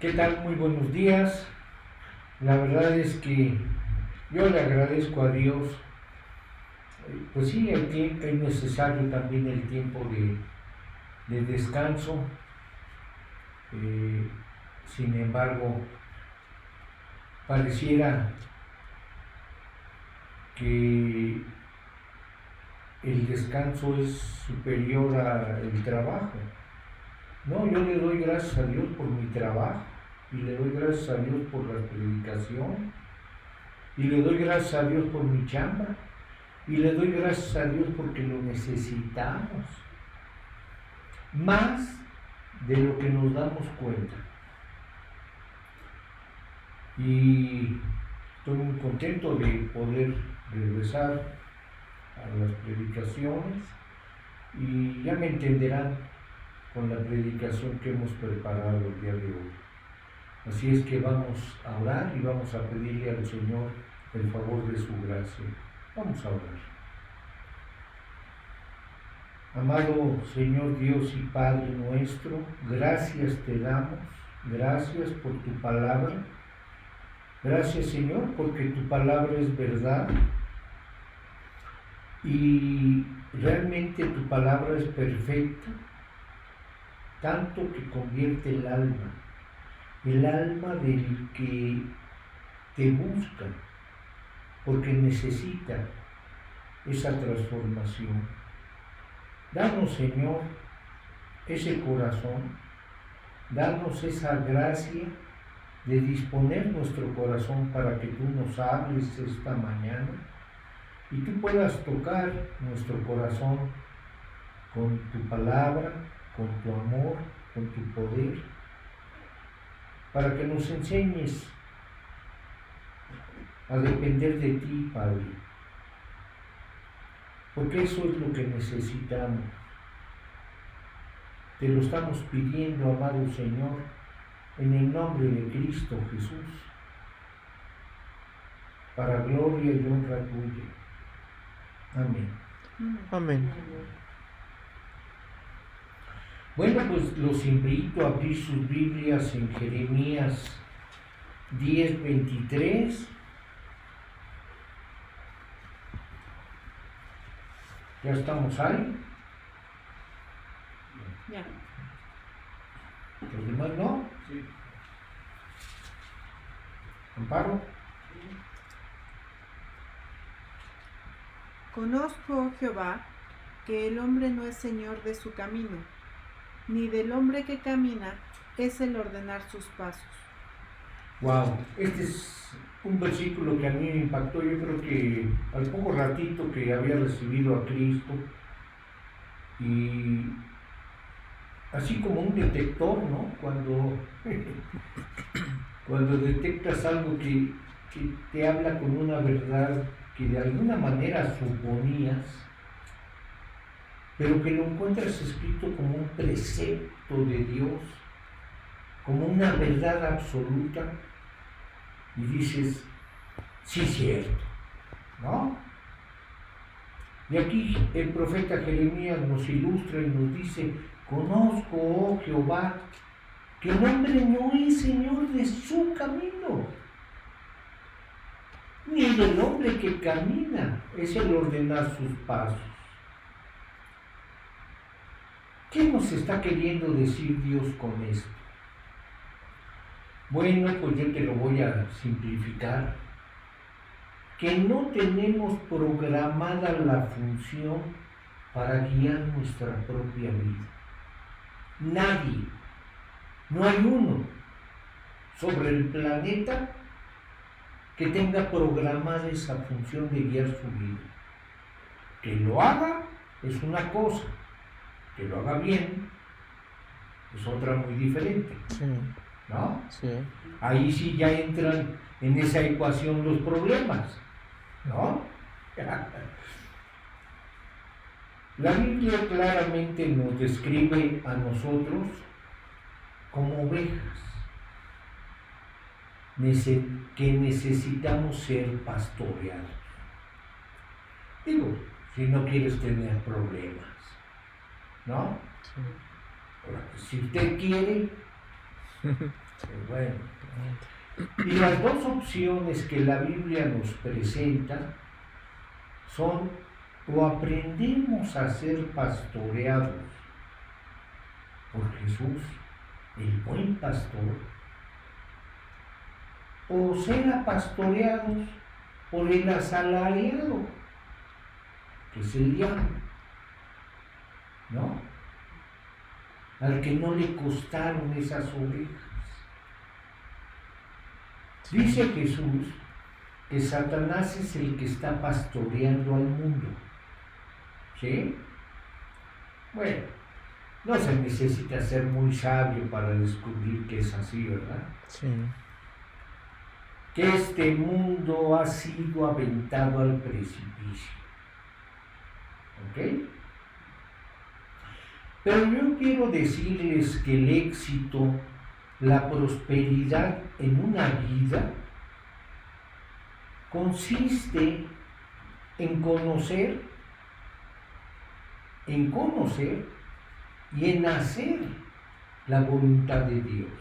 ¿Qué tal? Muy buenos días. La verdad es que yo le agradezco a Dios. Pues sí, es necesario también el tiempo de descanso. Eh, Sin embargo, pareciera que el descanso es superior al trabajo. No, yo le doy gracias a Dios por mi trabajo y le doy gracias a Dios por la predicación y le doy gracias a Dios por mi chamba y le doy gracias a Dios porque lo necesitamos más de lo que nos damos cuenta. Y estoy muy contento de poder regresar a las predicaciones y ya me entenderán con la predicación que hemos preparado el día de hoy. Así es que vamos a orar y vamos a pedirle al Señor el favor de su gracia. Vamos a orar. Amado Señor Dios y Padre nuestro, gracias te damos, gracias por tu palabra. Gracias Señor porque tu palabra es verdad y realmente tu palabra es perfecta, tanto que convierte el alma del que te busca, porque necesita esa transformación. Danos, Señor, ese corazón, danos esa gracia de disponer nuestro corazón para que tú nos hables esta mañana y tú puedas tocar nuestro corazón con tu palabra, con tu amor, con tu poder, para que nos enseñes a depender de ti, Padre, porque eso es lo que necesitamos. Te lo estamos pidiendo, amado Señor, en el nombre de Cristo Jesús, para gloria y honra tuya. Amén. Amén. Bueno, pues los invito a abrir sus Biblias en Jeremías 10:23. ¿Ya estamos ahí? Ya. ¿Los demás no? Sí. ¿Amparo? Conozco, oh Jehová, que el hombre no es señor de su camino, ni del hombre que camina es el ordenar sus pasos. Wow, este es un versículo que a mí me impactó. Yo creo que al poco ratito que había recibido a Cristo, y así como un detector, ¿no? Cuando detectas algo que te habla con una verdad que de alguna manera suponías, pero que lo encuentras escrito como un precepto de Dios, como una verdad absoluta, y dices, sí, cierto, ¿no? Y aquí el profeta Jeremías nos ilustra y nos dice, conozco, oh Jehová, que el hombre no es señor de su camino, ni del hombre que camina es el ordenar sus pasos. ¿Qué nos está queriendo decir Dios con esto? Bueno, pues yo te lo voy a simplificar. Que no tenemos programada la función para guiar nuestra propia vida. Nadie, no hay uno sobre el planeta que tenga programada esa función de guiar su vida. Que lo haga es una cosa, que lo haga bien es otra muy diferente, Sí, ¿no? sí. Ahí sí ya entran en esa ecuación los problemas, ¿no? La Biblia claramente nos describe a nosotros como ovejas que necesitamos ser pastoreados. Digo, si no quieres tener problemas, ¿no? Sí. Ahora, si usted quiere, Bueno, y las dos opciones que la Biblia nos presenta son: o aprendemos a ser pastoreados por Jesús, el buen pastor, o ser pastoreados por el asalariado, que es el diablo, ¿no? Al que no le costaron esas ovejas. Dice Jesús que Satanás es el que está pastoreando al mundo. ¿Sí? Bueno, no se necesita ser muy sabio para descubrir que es así, ¿verdad? Sí. Que este mundo ha sido aventado al precipicio. ¿Ok? Pero yo quiero decirles que el éxito, la prosperidad en una vida consiste en conocer y en hacer la voluntad de Dios.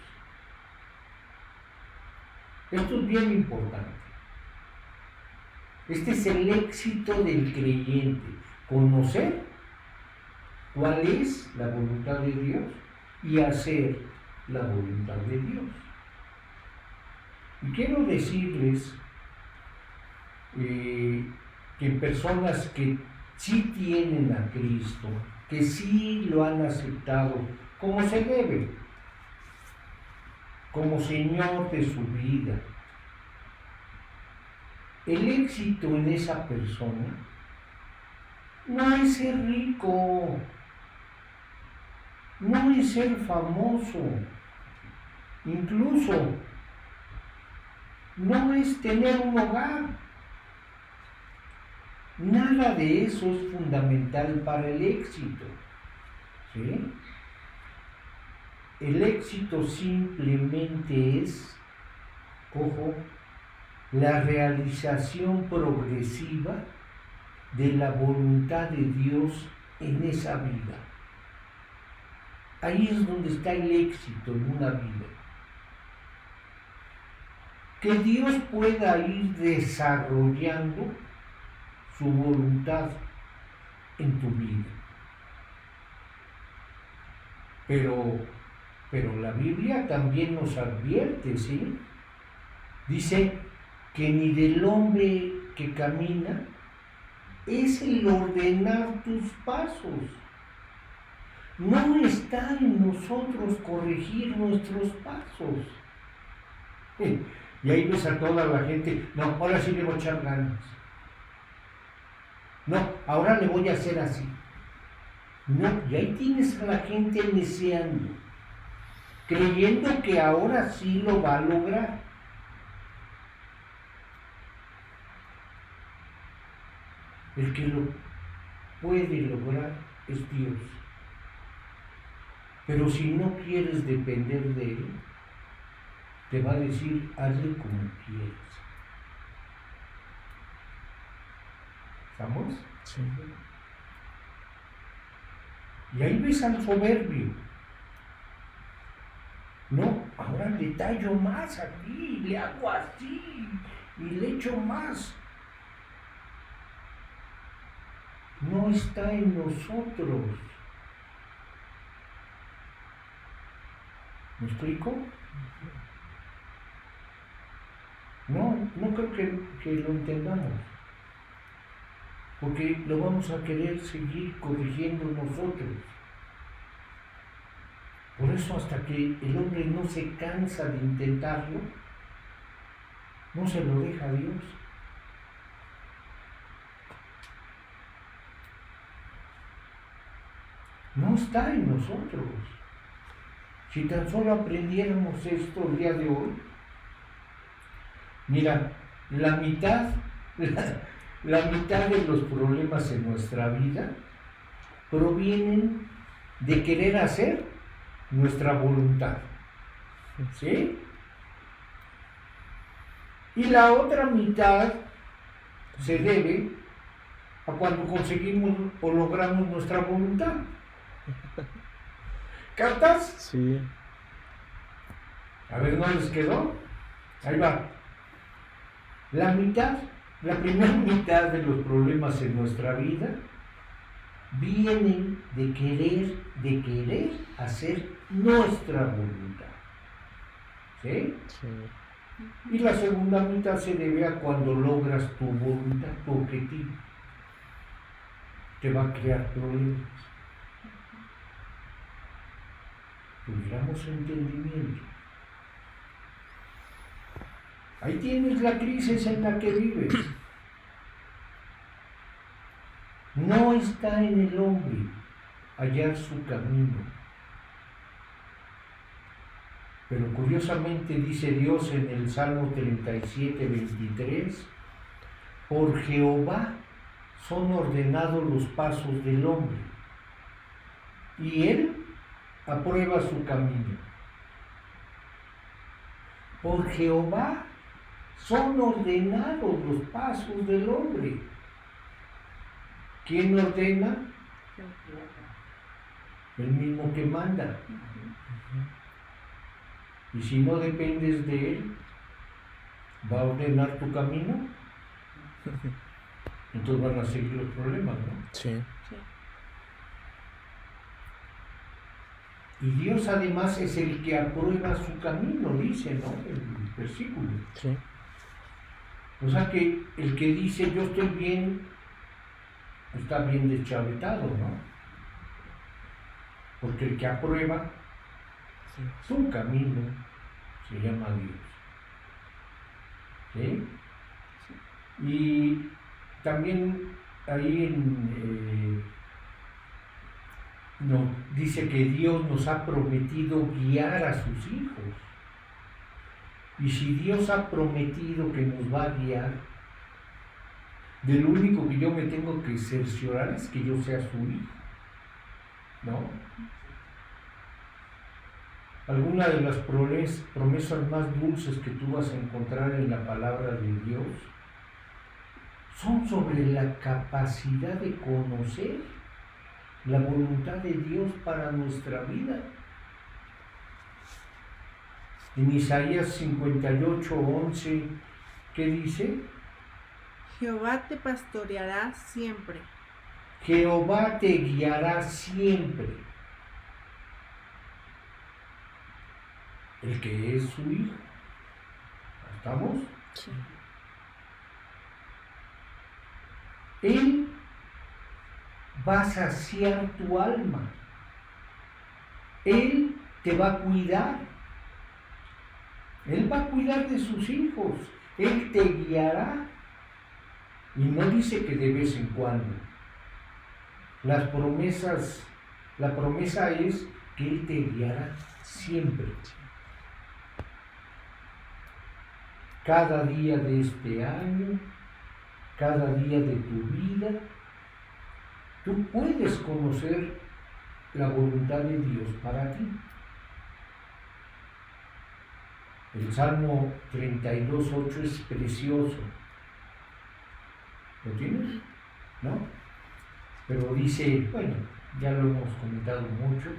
Esto es bien importante. Este es el éxito del creyente: conocer cuál es la voluntad de Dios y hacer la voluntad de Dios. Y quiero decirles que personas que sí tienen a Cristo, que sí lo han aceptado como se debe, como Señor de su vida, el éxito en esa persona no es ser rico, no es ser famoso, incluso no es tener un hogar. Nada de eso es fundamental para el éxito. ¿Sí? El éxito simplemente es, ojo, la realización progresiva de la voluntad de Dios en esa vida. Ahí es donde está el éxito en una vida. Que Dios pueda ir desarrollando su voluntad en tu vida. Pero la Biblia también nos advierte, ¿sí? Dice que ni del hombre que camina es el ordenar tus pasos. No está en nosotros corregir nuestros pasos. Y ahí ves a toda la gente: no, ahora sí le voy a echar ganas. No, ahora le voy a hacer así. No, y ahí tienes a la gente deseando, creyendo que ahora sí lo va a lograr. El que lo puede lograr es Dios. Pero si no quieres depender de Él, te va a decir: hazle como quieras. ¿Estamos? Sí. Y ahí ves al soberbio. No, ahora le tallo más aquí, le hago así y le echo más. No está en nosotros. ¿Me explico? No creo que lo entendamos. Porque lo vamos a querer seguir corrigiendo nosotros. Por eso, hasta que el hombre no se cansa de intentarlo, no se lo deja a Dios. No está en nosotros. Si tan solo aprendiéramos esto el día de hoy, mira, la mitad de los problemas en nuestra vida provienen de querer hacer nuestra voluntad. ¿Sí? Y la otra mitad se debe a cuando conseguimos o logramos nuestra voluntad. ¿Captas? Sí. A ver, ¿no les quedó? Ahí va. La primera mitad de los problemas en nuestra vida vienen de querer hacer nuestra voluntad. ¿Sí? Sí. Y la segunda mitad se debe a cuando logras tu voluntad, tu objetivo. Te va a crear problemas. Tuviéramos entendimiento. Ahí tienes la crisis en la que vives. No está en el hombre hallar su camino. Pero curiosamente dice Dios en el Salmo 37, 23, por Jehová son ordenados los pasos del hombre, y él aprueba su camino. Por Jehová son ordenados los pasos del hombre. ¿Quién ordena? El mismo que manda. Y si no dependes de él, ¿va a ordenar tu camino? Entonces van a seguir los problemas, ¿no? Sí. Y Dios además es el que aprueba su camino, dice, ¿no? El versículo. Sí. O sea que el que dice yo estoy bien, está bien deschavetado, ¿no? Porque el que aprueba Sí. su camino se llama Dios. ¿Sí? Y también ahí dice que Dios nos ha prometido guiar a sus hijos. Y si Dios ha prometido que nos va a guiar, de lo único que yo me tengo que cerciorar es que yo sea su hijo, ¿no? Alguna de las promesas más dulces que tú vas a encontrar en la palabra de Dios son sobre la capacidad de conocer la voluntad de Dios para nuestra vida. En Isaías 58, 11, ¿qué dice? Jehová te pastoreará siempre. Jehová te guiará siempre. El que es su hijo. ¿Estamos? Sí. Él va a saciar tu alma. Él te va a cuidar. Él va a cuidar de sus hijos. Él te guiará. Y no dice que de vez en cuando. La promesa es que Él te guiará siempre. Cada día de este año, cada día de tu vida, tú puedes conocer la voluntad de Dios para ti. El Salmo 32:8 es precioso. ¿Lo tienes? ¿No? Pero dice, bueno, ya lo hemos comentado mucho,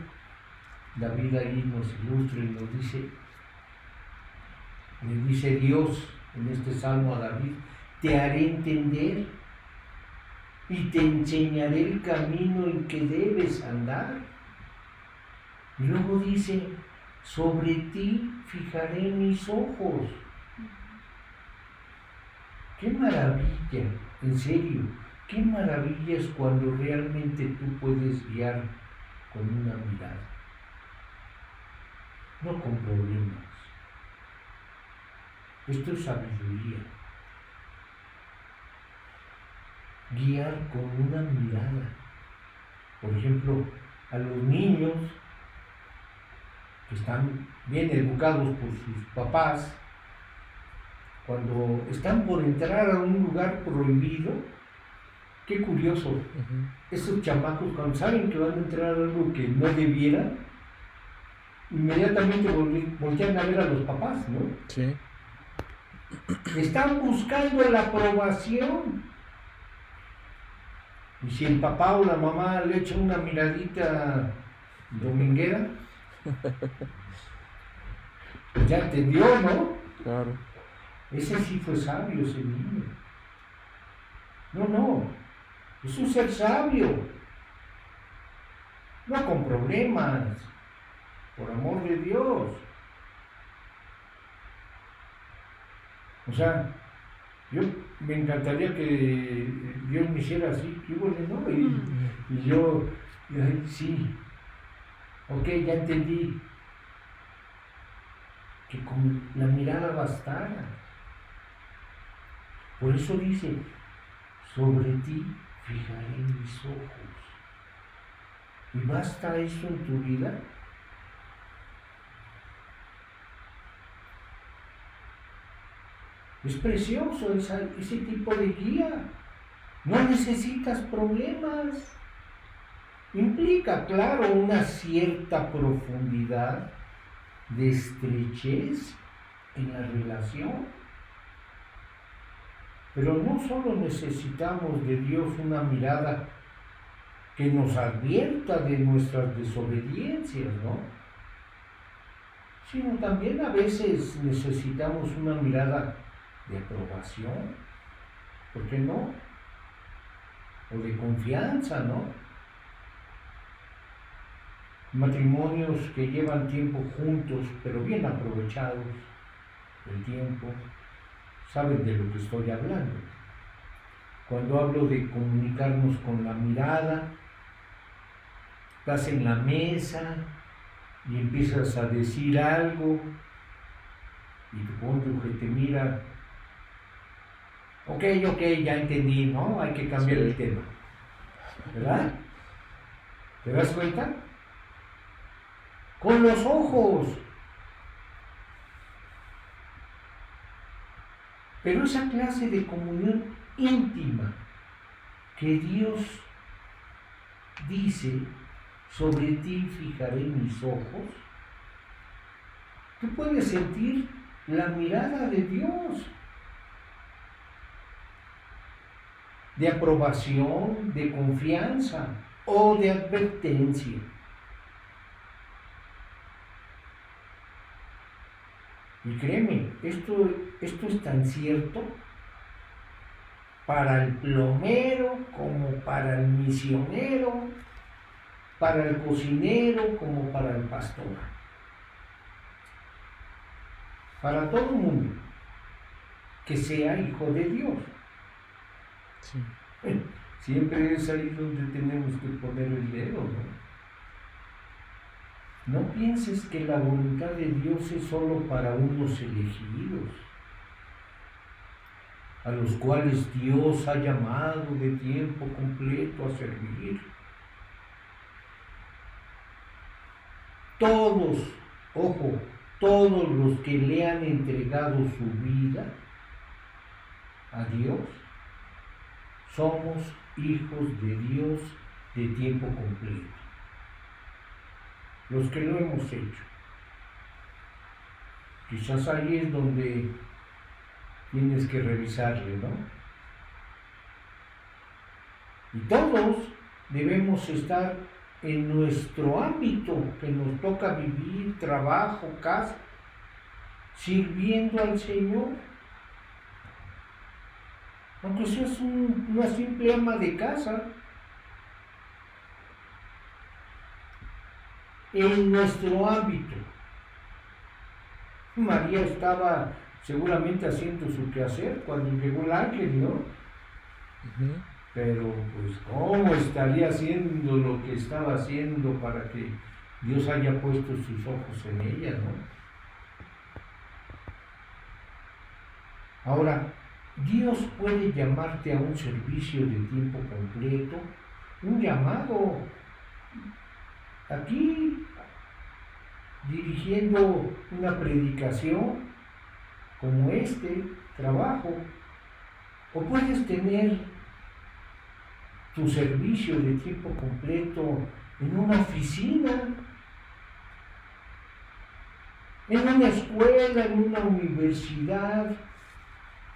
David ahí nos ilustra y nos dice, le dice Dios en este Salmo a David, te haré entender y te enseñaré el camino en que debes andar. Y luego dice, sobre ti fijaré mis ojos. ¡Qué maravilla! En serio, qué maravilla es cuando realmente tú puedes guiar con una mirada, no con problemas. Esto es sabiduría. Guiar con una mirada. Por ejemplo, a los niños que están bien educados por sus papás, cuando están por entrar a un lugar prohibido, qué curioso, esos chamacos cuando saben que van a entrar a algo que no debieran, inmediatamente voltean a ver a los papás, ¿no? Sí. Están buscando la aprobación. Y si el papá o la mamá le echan una miradita dominguera, Ya entendió, ¿no? Claro. Ese sí fue sabio, ese niño. No, es un ser sabio, no con problemas, por amor de Dios. O sea, yo me encantaría que Dios me hiciera así, que bueno, ¿no? Y yo, ay, sí, ok, ya entendí, que con la mirada bastara. Por eso dice, sobre ti fijaré mis ojos. ¿Y basta eso en tu vida? Es precioso ese tipo de guía. No necesitas problemas. Implica, claro, una cierta profundidad de estrechez en la relación. Pero no solo necesitamos de Dios una mirada que nos advierta de nuestras desobediencias, ¿no? Sino también a veces necesitamos una mirada de aprobación, ¿por qué no? O de confianza, ¿no? Matrimonios que llevan tiempo juntos, pero bien aprovechados el tiempo, saben de lo que estoy hablando. Cuando hablo de comunicarnos con la mirada, estás en la mesa y empiezas a decir algo y tu cónyuge te mira. Ok, ya entendí, ¿no? Hay que cambiar el tema. ¿Verdad? ¿Te das cuenta? Con los ojos. Pero esa clase de comunión íntima que Dios dice, sobre ti fijaré mis ojos, tú puedes sentir la mirada de Dios, de aprobación, de confianza o de advertencia. Y créeme, esto es tan cierto para el plomero como para el misionero, para el cocinero como para el pastor. Para todo el mundo que sea hijo de Dios. Sí. Siempre es ahí donde tenemos que poner el dedo, ¿no? No pienses que la voluntad de Dios es solo para unos elegidos, a los cuales Dios ha llamado de tiempo completo a servir. Todos, ojo, todos los que le han entregado su vida a Dios, somos hijos de Dios de tiempo completo. Los que lo hemos hecho. Quizás ahí es donde tienes que revisarle, ¿no? Y todos debemos estar en nuestro ámbito que nos toca vivir, trabajo, casa, sirviendo al Señor. Aunque seas una simple ama de casa, en nuestro ámbito. María estaba seguramente haciendo su quehacer cuando llegó el ángel, ¿no? Pero pues ¿cómo estaría haciendo lo que estaba haciendo para que Dios haya puesto sus ojos en ella, ¿no? Ahora, Dios puede llamarte a un servicio de tiempo completo, un llamado aquí, dirigiendo una predicación como este trabajo, o puedes tener tu servicio de tiempo completo en una oficina, en una escuela, en una universidad.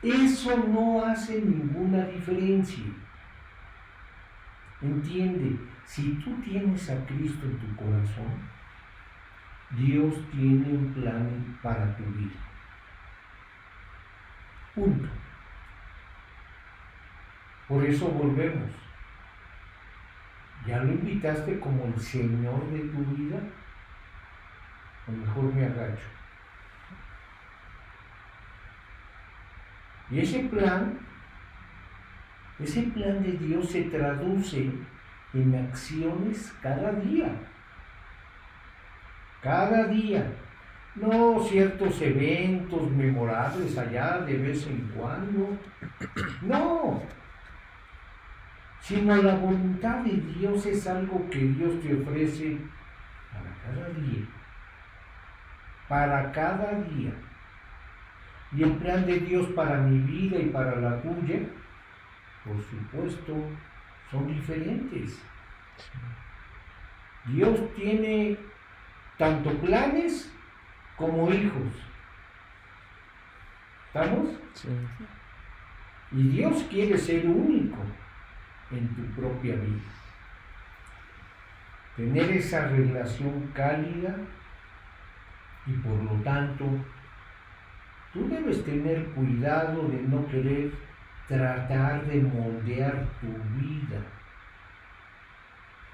Eso no hace ninguna diferencia. Entiende, si tú tienes a Cristo en tu corazón, Dios tiene un plan para tu vida. Punto. Por eso volvemos. ¿Ya lo invitaste como el Señor de tu vida? O mejor me agacho. Y ese plan de Dios se traduce en acciones cada día. Cada día. No ciertos eventos memorables allá de vez en cuando. No. Sino la voluntad de Dios es algo que Dios te ofrece para cada día. Para cada día. Y el plan de Dios para mi vida y para la tuya, por supuesto, son diferentes. Dios tiene tanto planes como hijos. ¿Estamos? Sí. Y Dios quiere ser único en tu propia vida. Tener esa relación cálida y por lo tanto tú debes tener cuidado de no querer tratar de moldear tu vida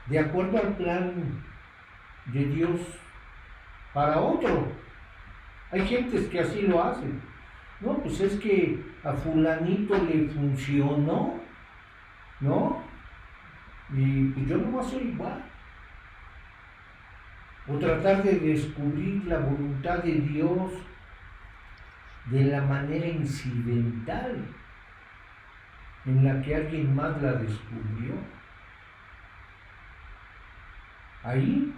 de acuerdo al plan de Dios para otro. Hay gentes que así lo hacen. No, pues es que a fulanito le funcionó, ¿no? Y pues yo no voy a ser igual. O tratar de descubrir la voluntad de Dios de la manera incidental en la que alguien más la descubrió. Ahí,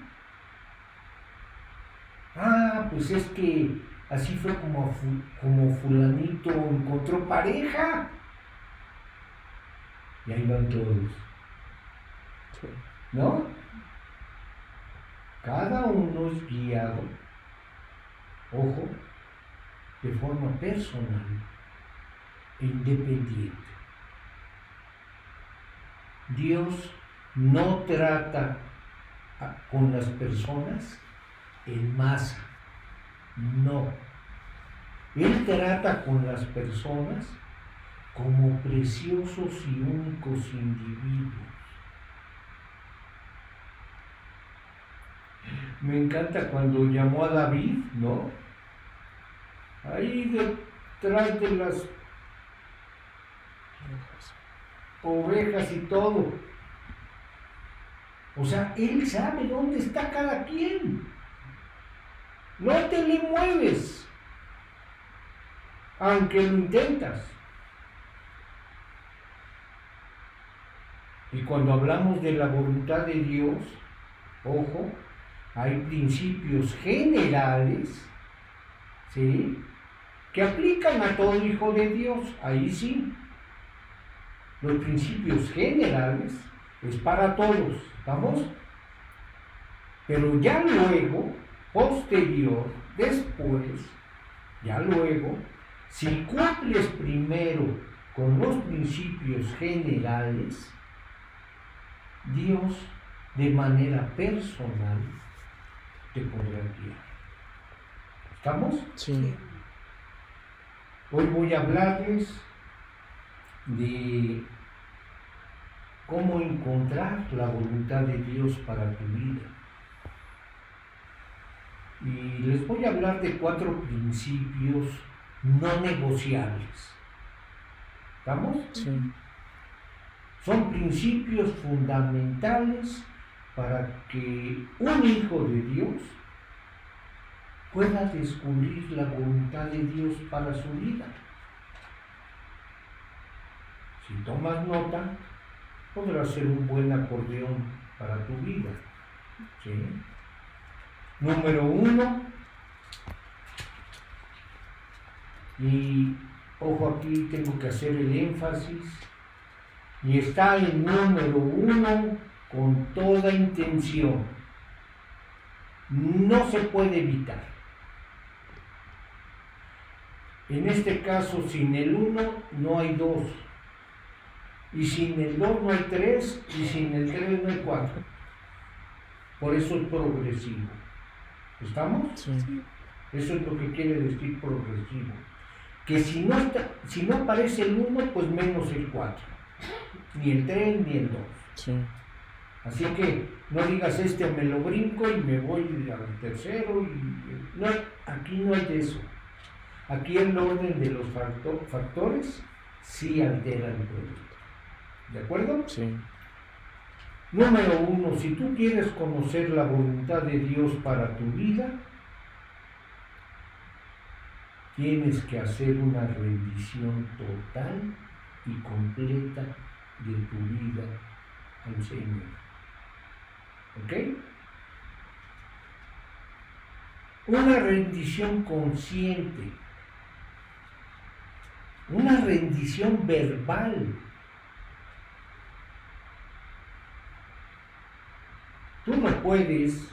pues es que así fue como fulanito encontró pareja. Y ahí van todos. Sí. ¿No? Cada uno es guiado, ojo, de forma personal e independiente. Dios no trata con las personas en masa, no. Él trata con las personas como preciosos y únicos individuos. Me encanta cuando llamó a David, ¿no? Ahí detrás de las ovejas y todo. O sea, él sabe dónde está cada quien. No te le mueves, aunque lo intentas. Y cuando hablamos de la voluntad de Dios, ojo, hay principios generales, ¿sí?, que aplican a todo hijo de Dios. Ahí sí, los principios generales es para todos, ¿estamos? Pero ya luego, posterior, después, ya luego, si cumples primero con los principios generales, Dios de manera personal te podrá guiar. ¿Estamos? Sí. Hoy voy a hablarles de cómo encontrar la voluntad de Dios para tu vida. Y les voy a hablar de 4 principios no negociables. ¿Estamos? Sí. Son principios fundamentales para que un hijo de Dios pueda descubrir la voluntad de Dios para su vida. Si tomas nota, podrás ser un buen acordeón para tu vida. ¿Sí? Número 1, y ojo, aquí tengo que hacer el énfasis, y está en número 1 con toda intención. No se puede evitar. En este caso, sin el 1 no hay 2. Y sin el 2 no hay 3. Y sin el 3 no hay 4. Por eso es progresivo. ¿Estamos? Sí. Eso es lo que quiere decir progresivo. Que si no aparece el 1, pues menos el 4. Ni el 3 ni el 2. Sí. Así que no digas me lo brinco y me voy al tercero. No, aquí no hay de eso. Aquí el orden de los factores sí altera el producto. ¿De acuerdo? Sí. Número 1, si tú quieres conocer la voluntad de Dios para tu vida, tienes que hacer una rendición total y completa de tu vida al Señor. ¿Ok? Una rendición consciente, una rendición verbal. Tú no puedes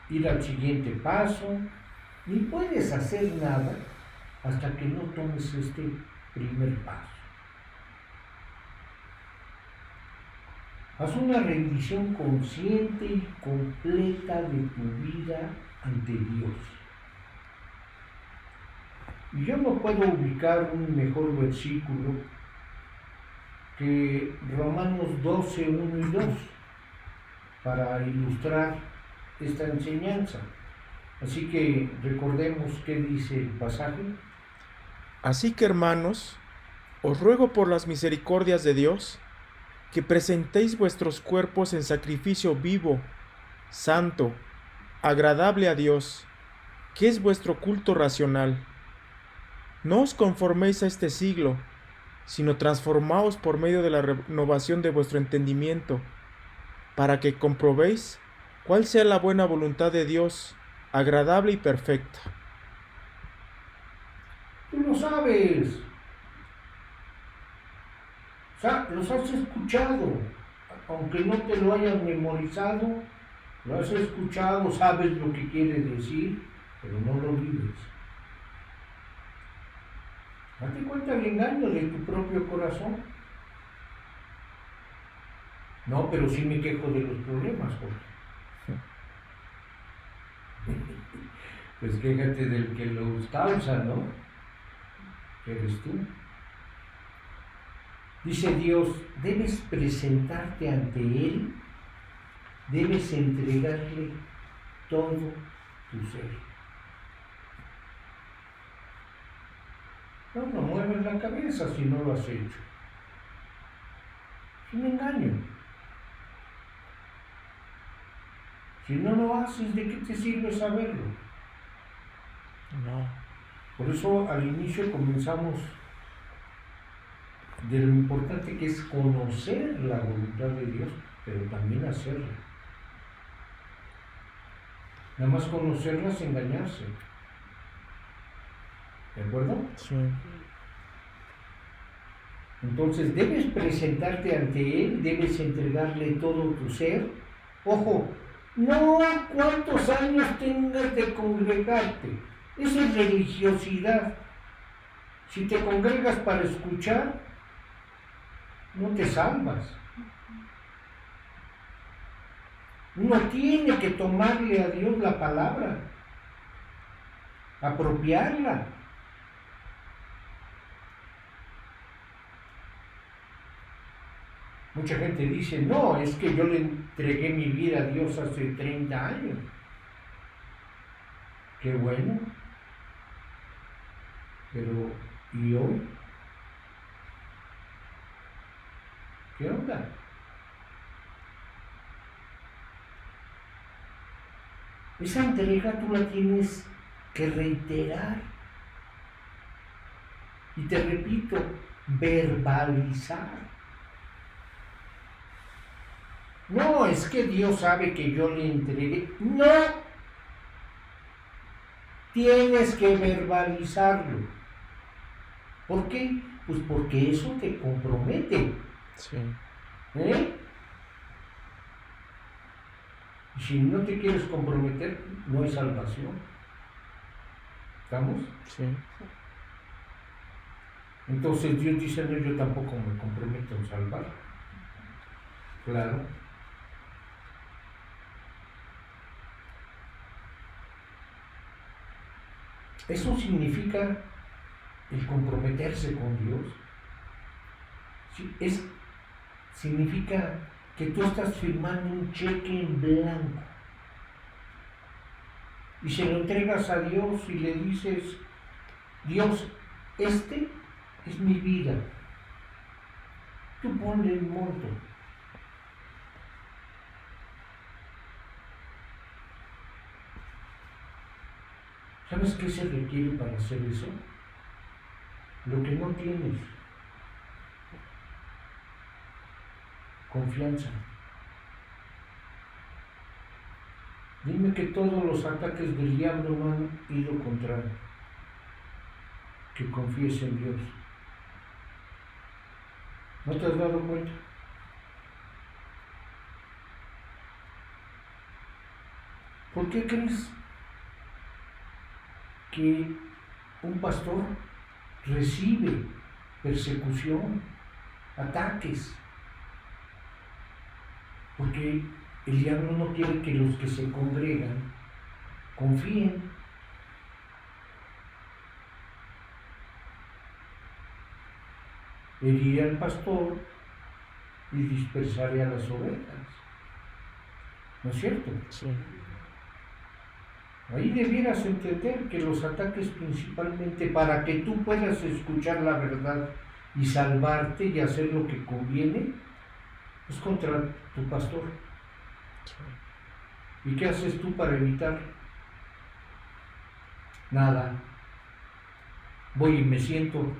ir al siguiente paso, ni puedes hacer nada hasta que no tomes este primer paso. Haz una rendición consciente y completa de tu vida ante Dios. Y yo no puedo ubicar un mejor versículo que Romanos 12, 1 y 2 para ilustrar esta enseñanza. Así que recordemos qué dice el pasaje. Así que, hermanos, os ruego por las misericordias de Dios, que presentéis vuestros cuerpos en sacrificio vivo, santo, agradable a Dios, que es vuestro culto racional. No os conforméis a este siglo, sino transformaos por medio de la renovación de vuestro entendimiento, para que comprobéis cuál sea la buena voluntad de Dios, agradable y perfecta. Tú lo sabes. Los has escuchado. Aunque no te lo hayas memorizado, lo has escuchado, sabes lo que quiere decir, pero no lo vives. Date cuenta del engaño de tu propio corazón. No, pero sí me quejo de los problemas, Jorge. Pues quéjate del que los causa, ¿no? Que eres tú. Dice Dios, debes presentarte ante Él, debes entregarle todo tu ser. No mueves la cabeza si no lo has hecho. Es un engaño. Si no lo haces, ¿de qué te sirve saberlo? No. Por eso al inicio comenzamos de lo importante que es conocer la voluntad de Dios, pero también hacerla. Nada más conocerla es engañarse. ¿De acuerdo? Sí. Entonces debes presentarte ante Él, debes entregarle todo tu ser. Ojo, no a cuántos años tengas de congregarte. Eso es religiosidad. Si te congregas para escuchar, no te salvas. Uno tiene que tomarle a Dios la palabra, apropiarla. Mucha gente dice, no, es que yo le entregué mi vida a Dios hace 30 años. Qué bueno. Pero, ¿y hoy? ¿Qué onda? Esa entrega tú la tienes que reiterar. Y te repito, verbalizar. No, es que Dios sabe que yo le entregué. No. Tienes que verbalizarlo. ¿Por qué? Pues porque eso te compromete. Sí. Y si no te quieres comprometer, no hay salvación. ¿Estamos? Sí. Entonces Dios dice, no, yo tampoco me comprometo en salvar. Claro. Eso significa el comprometerse con Dios. Sí, significa que tú estás firmando un cheque en blanco y se lo entregas a Dios y le dices: Dios, este es mi vida, tú ponle el monto. ¿Sabes qué se requiere para hacer eso? Lo que no tienes: confianza. Dime que todos los ataques del diablo no han ido contra que confíes en Dios. ¿No te has dado cuenta? ¿Por qué crees que un pastor recibe persecución, ataques? Porque el diablo no quiere que los que se congregan confíen. Heriré al pastor y dispersaré a las ovejas. ¿No es cierto? Sí. Ahí debieras entender que los ataques, principalmente para que tú puedas escuchar la verdad y salvarte y hacer lo que conviene, es contra tu pastor. ¿Y qué haces tú para evitar? Nada. Voy y me siento.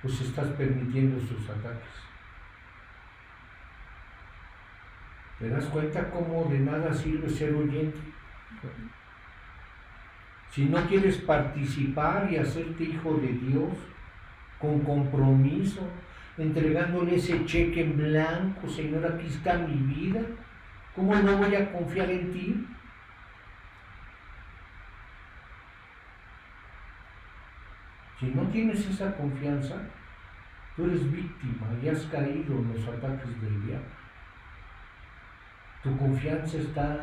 Pues estás permitiendo sus ataques. ¿Te das cuenta cómo de nada sirve ser oyente? Si no quieres participar y hacerte hijo de Dios con compromiso, entregándole ese cheque en blanco: Señor, aquí está mi vida, ¿cómo no voy a confiar en ti? Si no tienes esa confianza, tú eres víctima y has caído en los ataques del diablo. Tu confianza está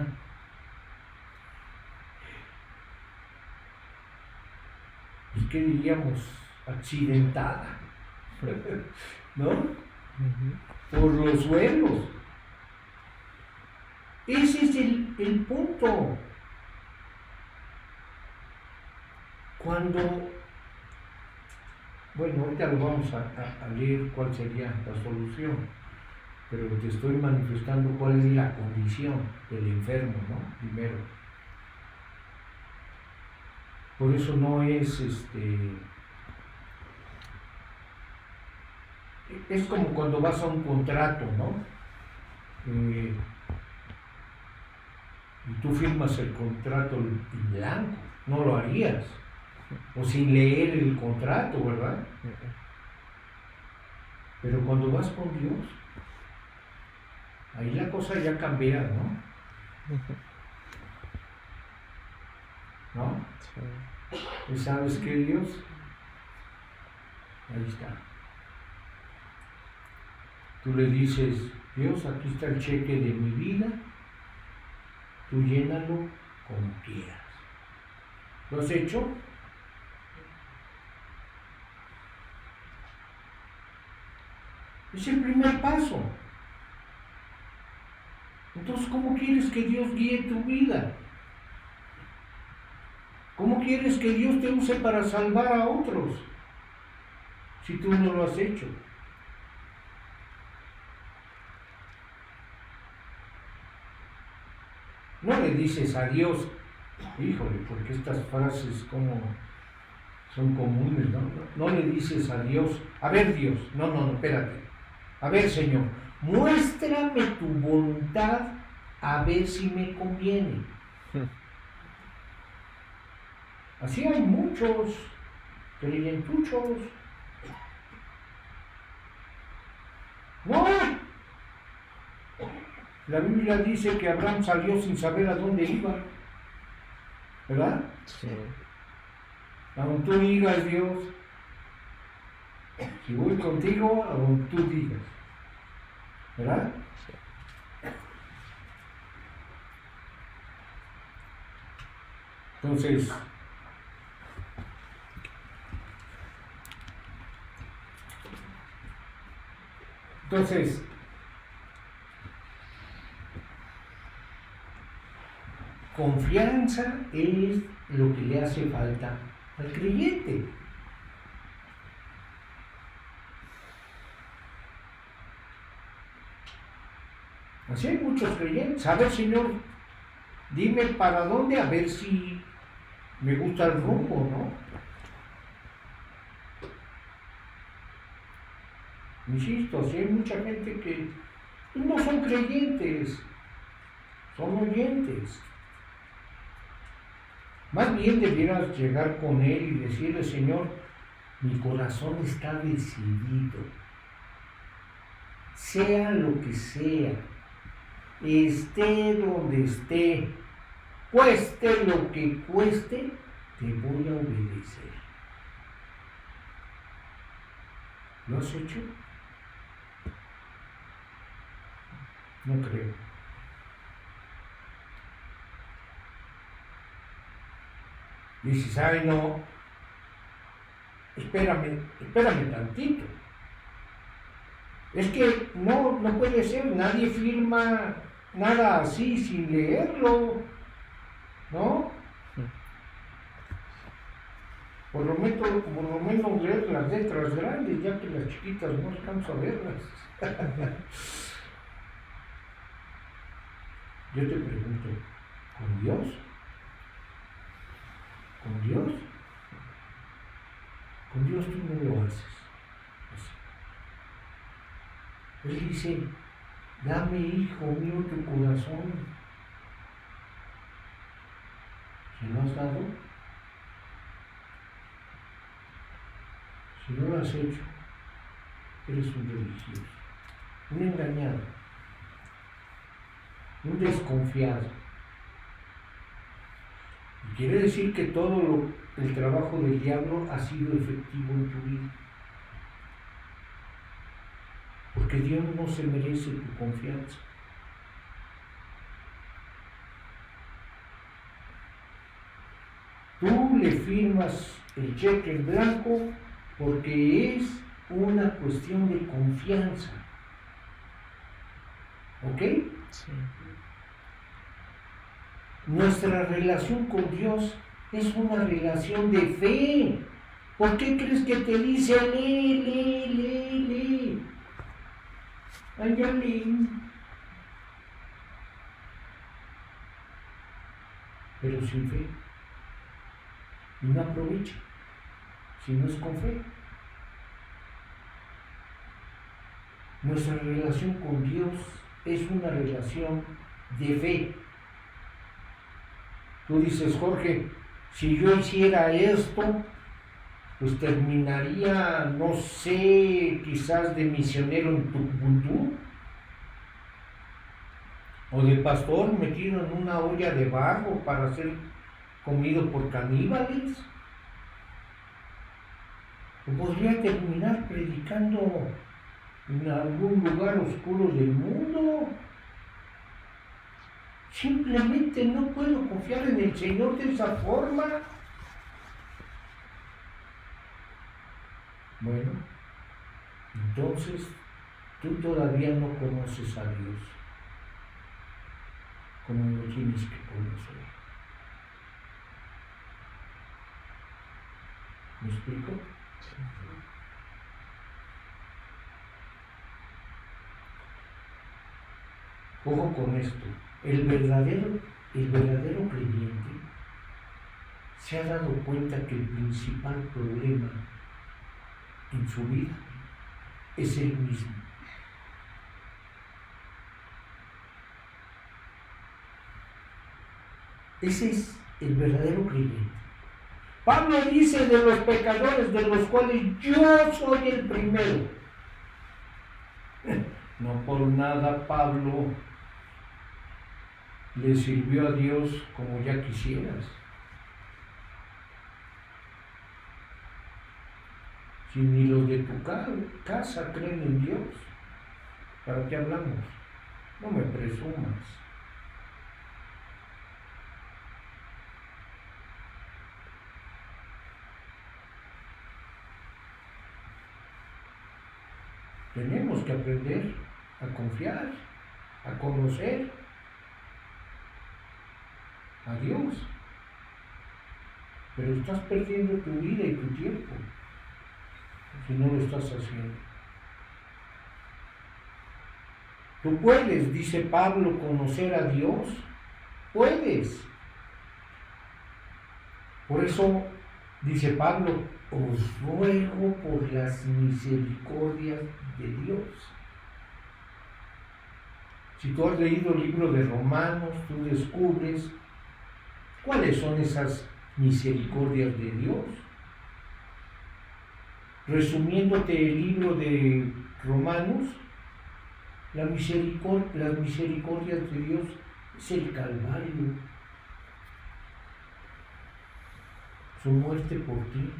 ¿qué diríamos? Accidentada, ¿no? Por los suelos. Ese es el punto. Bueno, ahorita lo vamos a leer cuál sería la solución, pero te estoy manifestando cuál es la condición del enfermo, ¿no? Primero. Por eso no es es como cuando vas a un contrato, ¿no? Y tú firmas el contrato en blanco, no lo harías, o sin leer el contrato, ¿verdad? Pero cuando vas con Dios, ahí la cosa ya cambia, ¿no? ¿No? Sí. ¿Y sabes qué, Dios? Ahí está. Tú le dices: Dios, aquí está el cheque de mi vida, tú llénalo como quieras. ¿Lo has hecho? Es el primer paso. Entonces, ¿cómo quieres que Dios guíe tu vida? ¿Cómo quieres que Dios te use para salvar a otros si tú no lo has hecho? No le dices a Dios: híjole, porque estas frases como son comunes, ¿no? No le dices a Dios: a ver, Dios, no, espérate. A ver, Señor, muéstrame tu voluntad a ver si me conviene. Así hay muchos creyentuchos. No. La Biblia dice que Abraham salió sin saber a dónde iba, ¿verdad? Sí. Aún tú digas, Dios, si voy contigo, aún tú digas, ¿verdad? Entonces, confianza es lo que le hace falta al creyente. Así hay muchos creyentes. A ver, Señor, dime para dónde, a ver si me gusta el rumbo, ¿no? Insisto, sí hay mucha gente que no son creyentes, son oyentes. Más bien debieras llegar con él y decirle, Señor, mi corazón está decidido. Sea lo que sea, esté donde esté, cueste lo que cueste, te voy a obedecer. ¿Lo has hecho? No creo. Dices, ay no, espérame tantito. Es que no puede ser, nadie firma nada así sin leerlo, ¿no? Por lo menos leer las letras grandes, ya que las chiquitas no alcanzo a verlas. Yo te pregunto, ¿con Dios? ¿Con Dios? Con Dios tú no lo haces así. Él dice, dame, hijo mío, tu corazón. ¿Se lo has dado? Si no lo has hecho, eres un religioso, un engañado, un desconfiado. Y quiere decir que todo el trabajo del diablo ha sido efectivo en tu vida. Porque Dios no se merece tu confianza. Tú le firmas el cheque en blanco porque es una cuestión de confianza. ¿Ok? Sí. Nuestra relación con Dios es una relación de fe. ¿Por qué crees que te dice lee? Ay, ya leí. Pero sin fe. Y no aprovecha. Si no es con fe. Nuestra relación con Dios es una relación de fe. Tú dices, Jorge, si yo hiciera esto, pues terminaría, no sé, quizás de misionero en Tucumán, o de pastor metido en una olla de barro para ser comido por caníbales. O podría terminar predicando en algún lugar oscuro del mundo. Simplemente no puedo confiar en el Señor de esa forma. Bueno, entonces tú todavía no conoces a Dios como lo tienes que conocer. ¿Me explico? Sí. Ojo con esto. El verdadero creyente se ha dado cuenta que el principal problema en su vida es él mismo. Ese es el verdadero creyente. Pablo dice de los pecadores, de los cuales yo soy el primero. No por nada Pablo le sirvió a Dios como ya quisieras. Si ni los de tu casa creen en Dios, ¿para qué hablamos? No me presumas. Tenemos que aprender a confiar, a conocer a Dios. Pero estás perdiendo tu vida y tu tiempo si no lo estás haciendo. Tú puedes, dice Pablo, conocer a Dios. Puedes. Por eso, dice Pablo, os ruego por las misericordias de Dios. Si tú has leído el libro de Romanos, tú descubres cuáles son esas misericordias de Dios. Resumiéndote el libro de Romanos, las misericordias de Dios es el Calvario, su muerte por ti.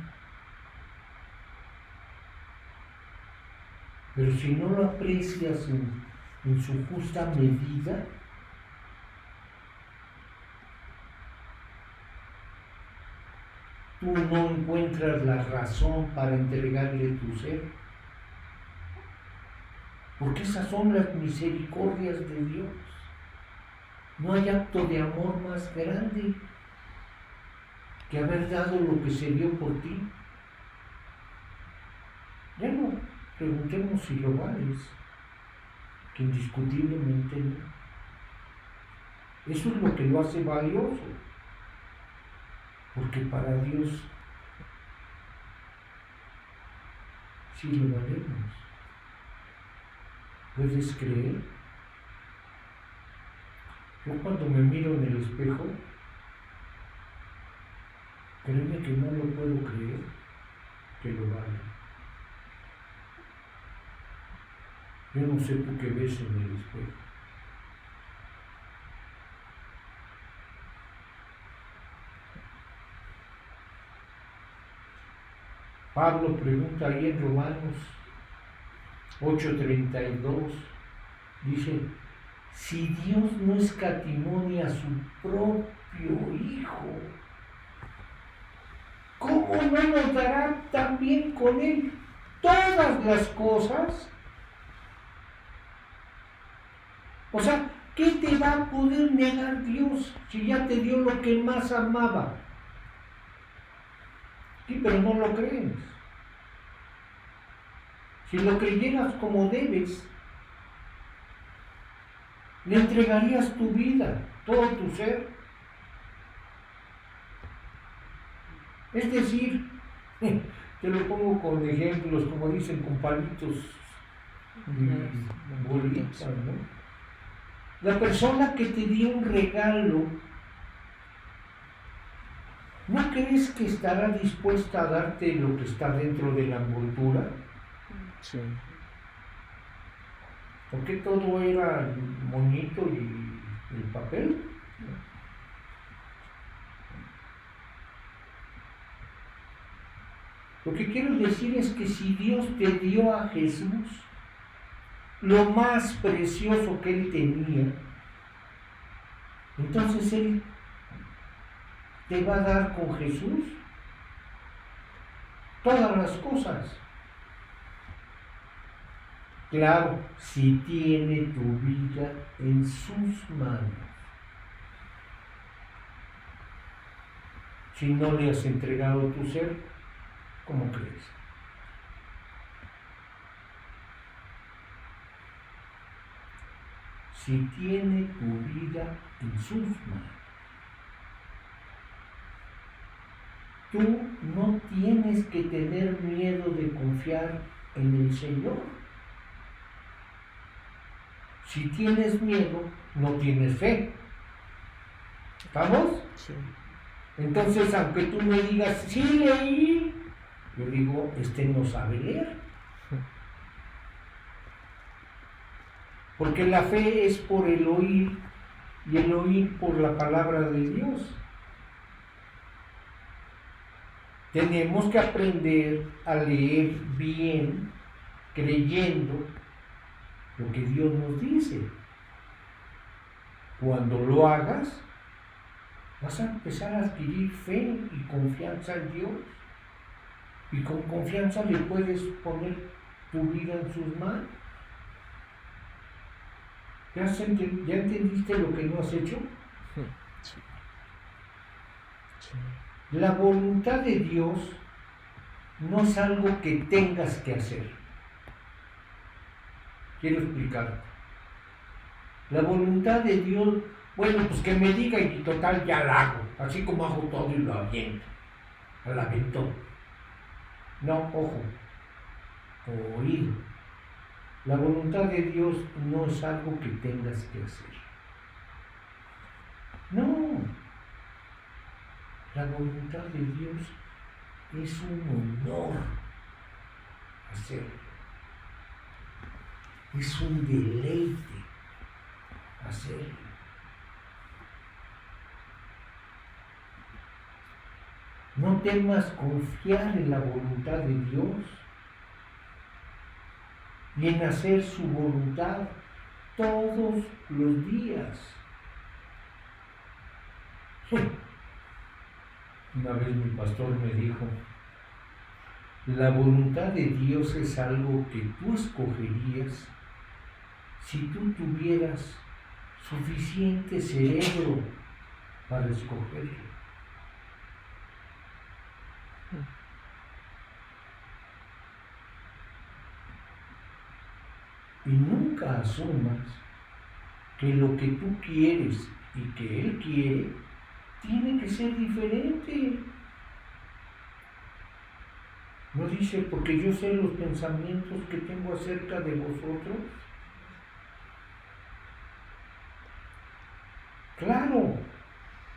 Pero si no lo aprecias en su justa medida, tú no encuentras la razón para entregarle tu ser. Porque esas son las misericordias de Dios. No hay acto de amor más grande que haber dado lo que se dio por ti. Ya no preguntemos si lo vales, que indiscutiblemente no. Eso es lo que lo hace valioso, porque para Dios sí lo valemos. ¿Puedes creer? Yo cuando me miro en el espejo, créeme que no lo puedo creer que lo vale. Yo no sé tú qué ves en el espejo. Pablo pregunta ahí en Romanos 8:32, dice, si Dios no escatimó a su propio Hijo, ¿cómo no nos dará también con Él todas las cosas? O sea, ¿qué te va a poder negar Dios si ya te dio lo que más amaba? Sí, pero no lo crees. Si lo creyeras como debes, le entregarías tu vida, todo tu ser. Es decir, te lo pongo con ejemplos, como dicen, con palitos y bolitas, ¿no? La persona que te dio un regalo, ¿no crees que estará dispuesta a darte lo que está dentro de la envoltura? Sí. Porque todo era moñito y el papel. Lo que quiero decir es que si Dios te dio a Jesús, lo más precioso que Él tenía, entonces Él te va a dar con Jesús todas las cosas. Claro, si tiene tu vida en sus manos. Si no le has entregado tu ser, ¿cómo crees? Si tiene tu vida en sus manos. Tú no tienes que tener miedo de confiar en el Señor. Si tienes miedo, no tienes fe. ¿Estamos? Sí. Entonces, aunque tú me digas, sí leí, yo digo, no sabe leer. Porque la fe es por el oír y el oír por la palabra de Dios. Tenemos que aprender a leer bien, creyendo lo que Dios nos dice. Cuando lo hagas, vas a empezar a adquirir fe y confianza en Dios. Y con confianza le puedes poner tu vida en sus manos. ¿Ya entendiste lo que no has hecho? Sí. La voluntad de Dios no es algo que tengas que hacer. Quiero explicarte. La voluntad de Dios, bueno, pues que me diga y total ya la hago, así como hago todo y lo aviento, al aventón. No, ojo, oído. La voluntad de Dios no es algo que tengas que hacer. No. La voluntad de Dios es un honor hacerlo. Es un deleite hacerlo. No temas confiar en la voluntad de Dios y en hacer su voluntad todos los días. Una vez mi pastor me dijo, la voluntad de Dios es algo que tú escogerías si tú tuvieras suficiente cerebro para escogerlo. Y nunca asumas que lo que tú quieres y que Él quiere tiene que ser diferente. No dice, porque yo sé los pensamientos que tengo acerca de vosotros. Claro,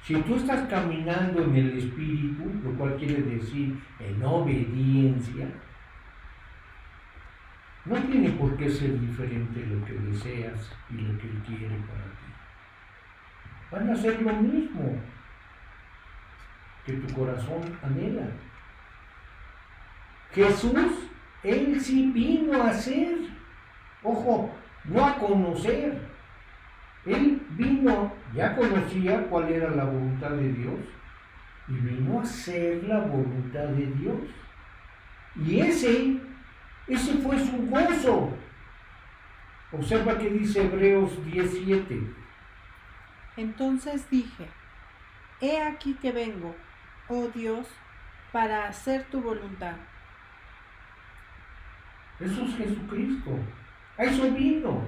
si tú estás caminando en el Espíritu, lo cual quiere decir en obediencia, no tiene por qué ser diferente lo que deseas y lo que Él quiere para ti. Van a ser lo mismo que tu corazón anhela. Jesús, Él sí vino a hacer, ojo, no a conocer. Él vino, ya conocía cuál era la voluntad de Dios y vino a hacer la voluntad de Dios. Y ese fue su gozo. Observa que dice Hebreos 10:7. Entonces dije, he aquí que vengo, oh Dios, para hacer tu voluntad. Eso es Jesucristo. A eso vino.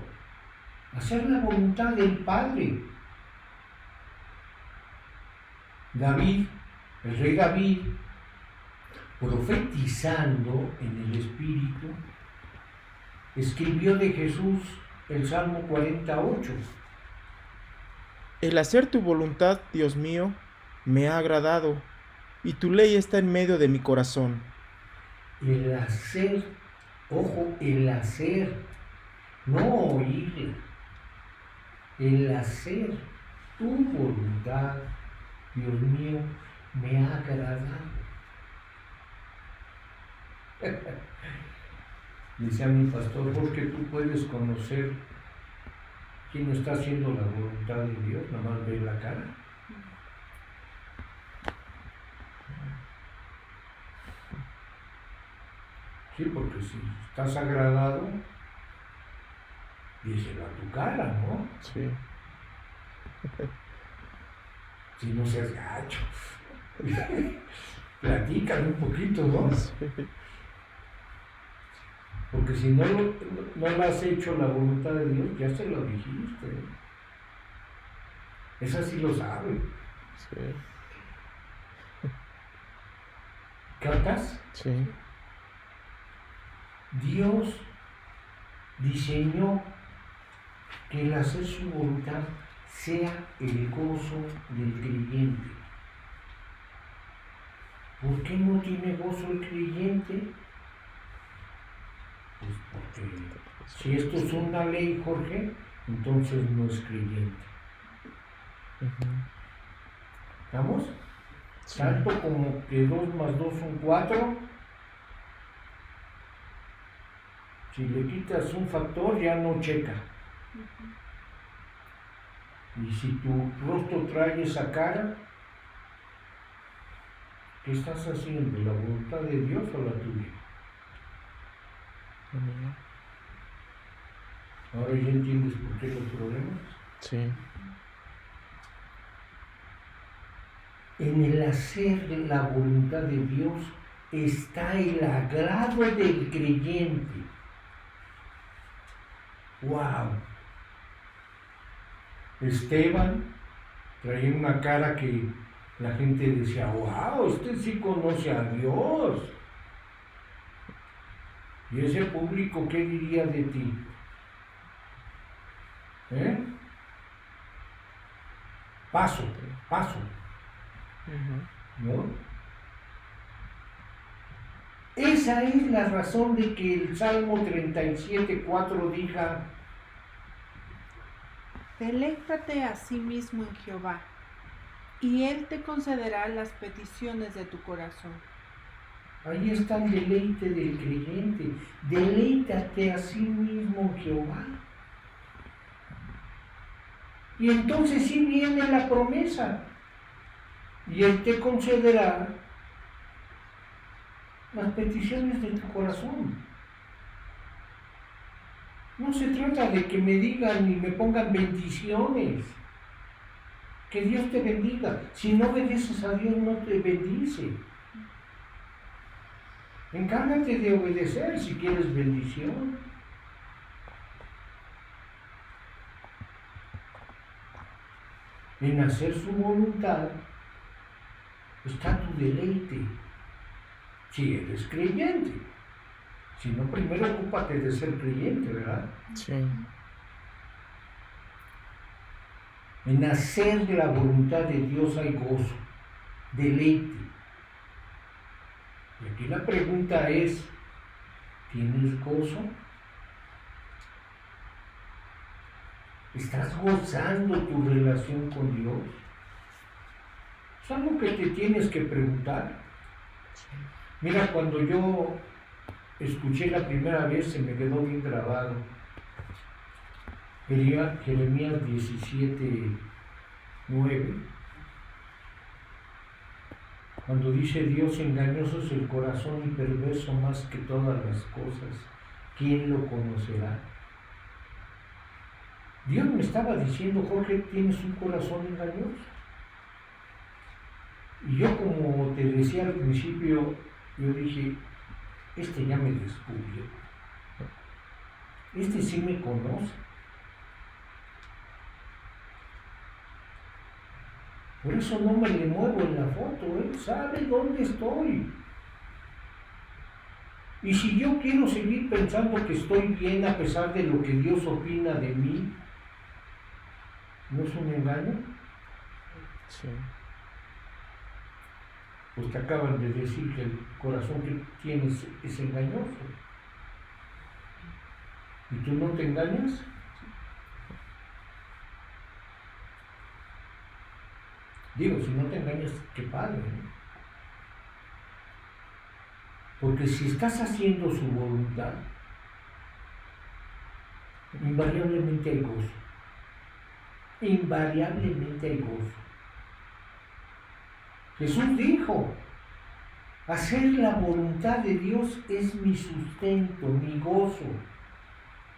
A hacer la voluntad del Padre. David, el rey David, profetizando en el Espíritu, escribió de Jesús el Salmo 48. El hacer tu voluntad, Dios mío, me ha agradado, y tu ley está en medio de mi corazón. El hacer, ojo, el hacer, no oírla. El hacer tu voluntad, Dios mío, me ha agradado. Decía mi pastor, porque tú puedes conocer quién está haciendo la voluntad de Dios, nada más ve la cara. Sí, porque si estás agradado, díselo a tu cara, ¿no? Sí. Si no seas gacho. Platícale un poquito, ¿no? Sí. Porque si no le has hecho la voluntad de Dios, ya se lo dijiste. Esa sí lo sabe. Sí. ¿Captas? Sí. Dios diseñó que el hacer su voluntad sea el gozo del creyente. ¿Por qué no tiene gozo el creyente? Pues porque si esto es una ley, Jorge, entonces no es creyente. ¿Estamos? Sí. Tanto como que 2 más 2 son 4. Si le quitas un factor ya no checa. Y si tu rostro trae esa cara, ¿qué estás haciendo? ¿La voluntad de Dios o la tuya? Amigo. Ahora ya entiendes por qué los problemas. Sí. En el hacer la voluntad de Dios está el agrado del creyente. ¡Wow! Esteban traía una cara que la gente decía, ¡wow! Este sí conoce a Dios. ¿Y ese público qué diría de ti? Paso, ¿no? Esa es la razón de que el Salmo 37:4 diga: Deléctate a sí mismo en Jehová, y Él te concederá las peticiones de tu corazón. Ahí está el deleite del creyente. Deleítate a sí mismo en Jehová. Y entonces sí viene la promesa. Y Él te concederá las peticiones de tu corazón. No se trata de que me digan y me pongan bendiciones. Que Dios te bendiga. Si no obedeces a Dios, no te bendice. Encárgate de obedecer si quieres bendición. En hacer su voluntad está tu deleite. Si eres creyente. Si no, primero ocúpate de ser creyente, ¿verdad? Sí. En hacer la voluntad de Dios hay gozo, deleite. Y aquí la pregunta es, ¿tienes gozo? ¿Estás gozando tu relación con Dios? Es algo que te tienes que preguntar. Mira, cuando yo escuché la primera vez, se me quedó bien grabado. Jeremías 17:9. Cuando dice Dios, engañoso es el corazón y perverso más que todas las cosas, ¿quién lo conocerá? Dios me estaba diciendo, Jorge, tienes un corazón engañoso. Y yo, como te decía al principio, yo dije, este ya me descubrió. Este sí me conoce. Por eso no me le muevo en la foto, Él sabe dónde estoy. Y si yo quiero seguir pensando que estoy bien a pesar de lo que Dios opina de mí, ¿no es un engaño? Sí. Pues te acaban de decir que el corazón que tienes es engañoso. ¿Y tú no te engañas? Digo, si no te engañas, qué padre, ¿no? Porque si estás haciendo su voluntad, invariablemente hay gozo. Invariablemente hay gozo. Jesús dijo, hacer la voluntad de Dios es mi sustento, mi gozo.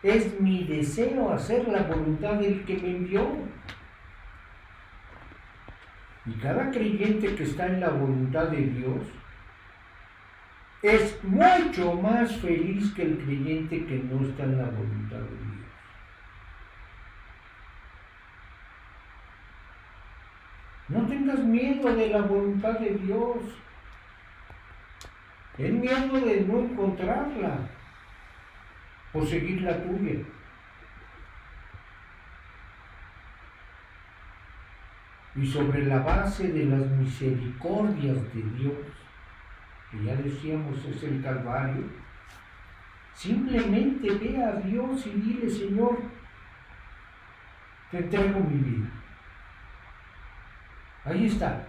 Es mi deseo hacer la voluntad del que me envió. Y cada creyente que está en la voluntad de Dios es mucho más feliz que el creyente que no está en la voluntad de Dios. No tengas miedo de la voluntad de Dios. Ten miedo de no encontrarla o seguir la tuya. Y sobre la base de las misericordias de Dios, que ya decíamos es el Calvario, simplemente ve a Dios y dile, Señor, te entrego mi vida. Ahí está.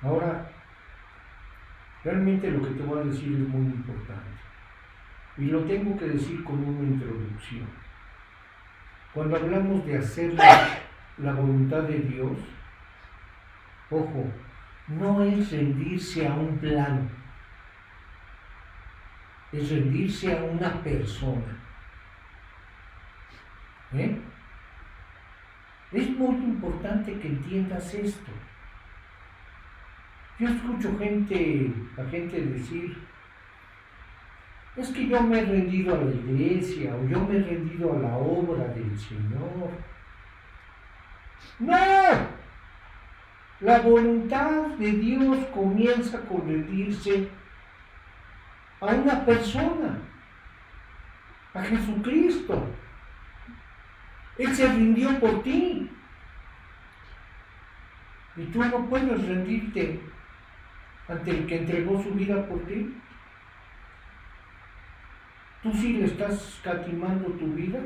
Ahora, realmente lo que te voy a decir es muy importante. Y lo tengo que decir con una introducción. Cuando hablamos de hacer la voluntad de Dios, ojo, no es rendirse a un plan. es rendirse a una persona. Es muy importante que entiendas esto. Yo escucho a gente decir, es que yo me he rendido a la iglesia o yo me he rendido a la obra del Señor. ¡No! La voluntad de Dios comienza con rendirse a una persona, a Jesucristo. Él se rindió por ti. Y tú no puedes rendirte ante el que entregó su vida por ti. ¿Tú sí le estás escatimando tu vida?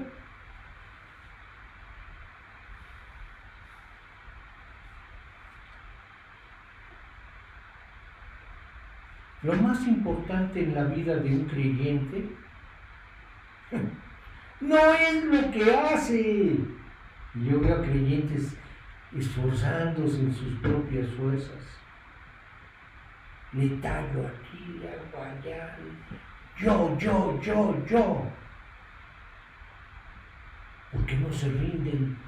Lo más importante en la vida de un creyente no es lo que hace. Y yo veo a creyentes esforzándose en sus propias fuerzas. Le tallo aquí, le hago allá. Yo. Porque no se rinden.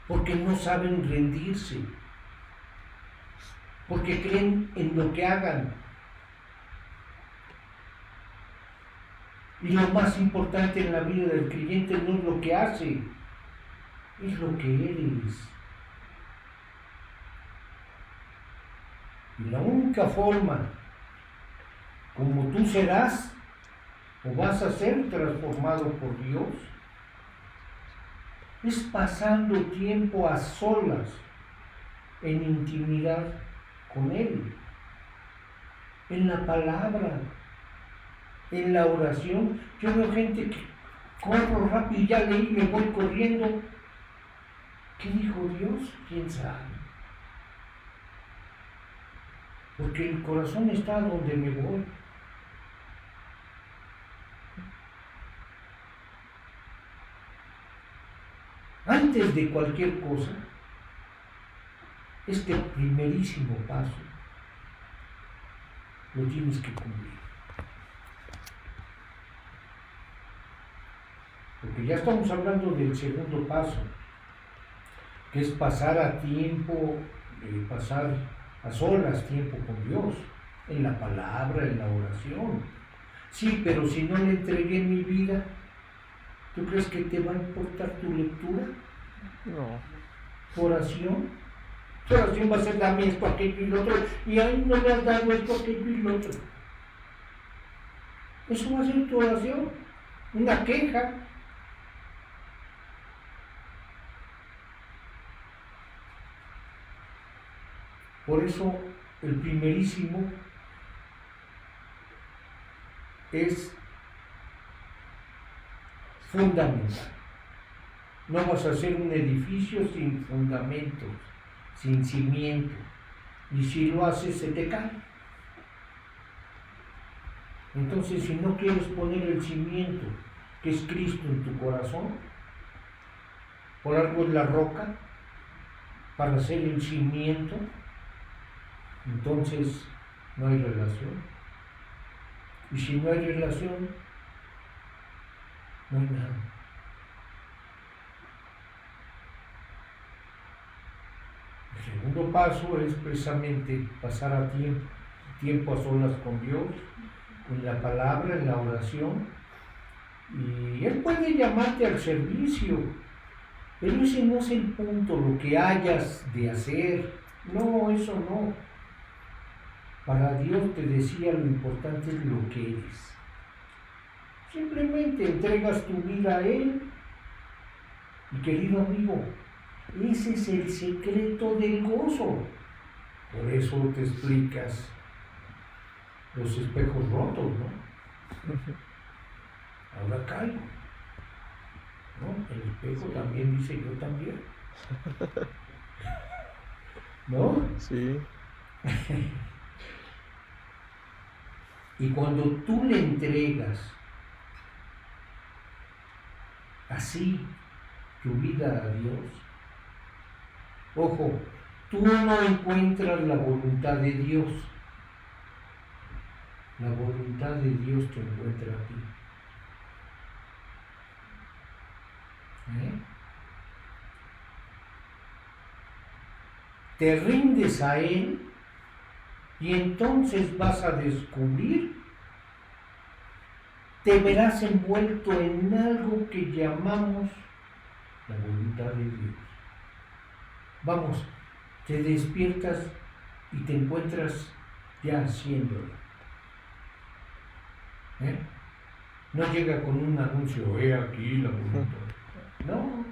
Porque no saben rendirse. Porque creen en lo que hagan. Y lo más importante en la vida del creyente no es lo que hace, es lo que eres. Y la única forma como tú serás o vas a ser transformado por Dios es pasando tiempo a solas, en intimidad con Él, en la palabra, en la oración. Yo veo gente que corro rápido y ya leí, me voy corriendo. ¿Qué dijo Dios? ¿Quién sabe? Porque el corazón está donde me voy. Antes de cualquier cosa, este primerísimo paso lo tienes que cumplir. Porque ya estamos hablando del segundo paso, que es pasar a tiempo, pasar a solas tiempo con Dios, en la palabra, en la oración. Sí, pero si no le entregué mi vida, ¿tú crees que te va a importar tu lectura? No. ¿Tu oración? Tu oración va a ser dame esto, aquello y lo otro, y ahí no le has dado esto, aquello y lo otro. Eso va a ser tu oración, una queja. Por eso el primerísimo es fundamental. No vas a hacer un edificio sin fundamentos, sin cimiento. Y si lo haces, se te cae. Entonces, si no quieres poner el cimiento, que es Cristo en tu corazón, por algo es la roca, para hacer el cimiento, entonces no hay relación. Y si no hay relación, no hay nada. El segundo paso es precisamente pasar a tiempo a solas con Dios, en la palabra, en la oración. Y Él puede llamarte al servicio, pero ese no es el punto, lo que hayas de hacer. No, eso no. Para Dios, te decía, lo importante es lo que eres. Simplemente entregas tu vida a Él. Y querido amigo, ese es el secreto del gozo. Por eso te explicas los espejos rotos, ¿no? Ahora caigo, ¿no? El espejo también dice yo también, ¿no? Sí. Y cuando tú le entregas así tu vida a Dios, ojo, tú no encuentras la voluntad de Dios, la voluntad de Dios te encuentra a ti. Te rindes a Él y entonces vas a descubrir, te verás envuelto en algo que llamamos la voluntad de Dios. Vamos, te despiertas y te encuentras ya haciéndolo. No llega con un anuncio, he aquí la voluntad. No.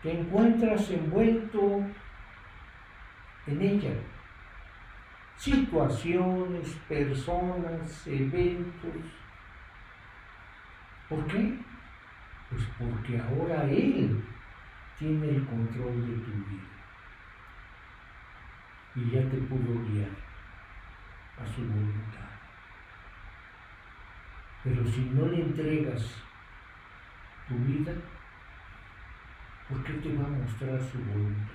Te encuentras envuelto en ella. Situaciones, personas, eventos. ¿Por qué? Pues porque ahora Él tiene el control de tu vida. Y ya te pudo guiar a su voluntad. Pero si no le entregas tu vida, ¿por qué te va a mostrar su voluntad?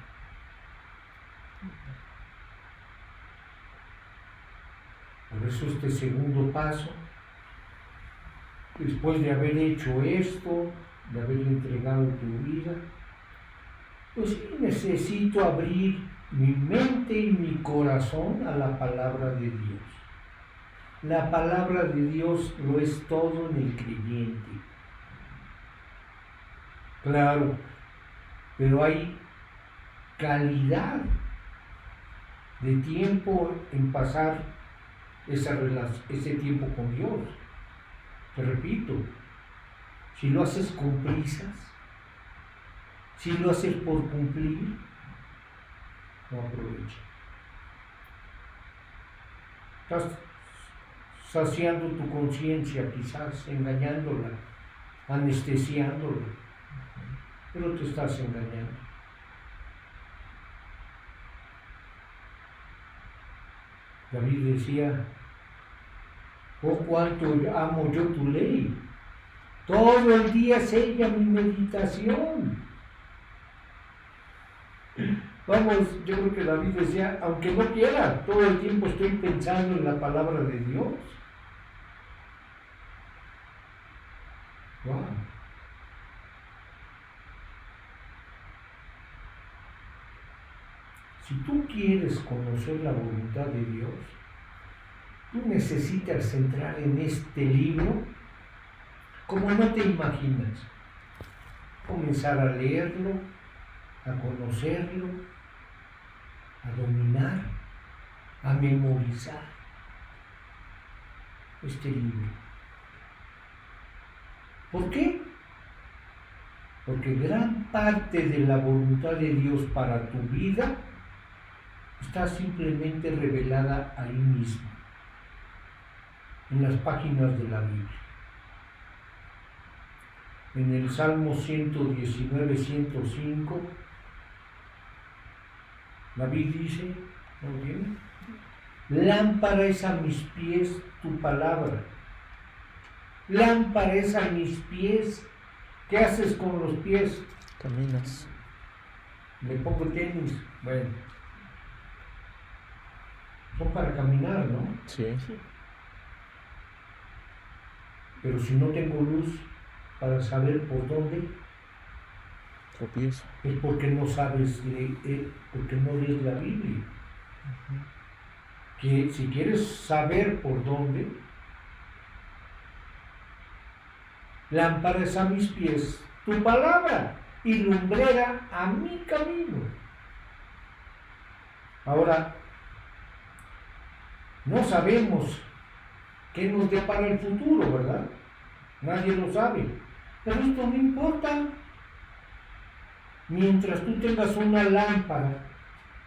Por eso este segundo paso, después de haber hecho esto, de haber entregado tu vida, pues sí necesito abrir mi mente y mi corazón a la palabra de Dios. La palabra de Dios lo es todo en el creyente. Claro, pero hay calidad de tiempo en pasar ese tiempo con Dios. Te repito, si lo haces con prisas, si lo haces por cumplir, no aprovecha. Estás saciando tu conciencia, quizás engañándola, anestesiándola, pero te estás engañando. David decía, oh cuánto amo yo tu ley, todo el día es ella mi meditación. Vamos, yo creo que David decía, aunque no quiera, todo el tiempo estoy pensando en la palabra de Dios. Wow. Si tú quieres conocer la voluntad de Dios, tú necesitas entrar en este libro como no te imaginas. Comenzar a leerlo, a conocerlo, a dominar, a memorizar este libro. ¿Por qué? Porque gran parte de la voluntad de Dios para tu vida está simplemente revelada ahí mismo, en las páginas de la Biblia. En el Salmo 119, 105, David dice, ¿no viene? Lámpara es a mis pies tu palabra. Lámpara es a mis pies. ¿Qué haces con los pies? Caminas. Le pongo tenis. Bueno. Son para caminar, ¿no? Sí. Pero si no tengo luz para saber por dónde, Tropiezo. es porque no sabes leer, porque no lees la Biblia. Que si quieres saber por dónde, lámpara es a mis pies tu palabra y lumbrera a mi camino. Ahora, no sabemos qué nos depara el futuro, ¿verdad? Nadie lo sabe. Pero esto no importa. Mientras tú tengas una lámpara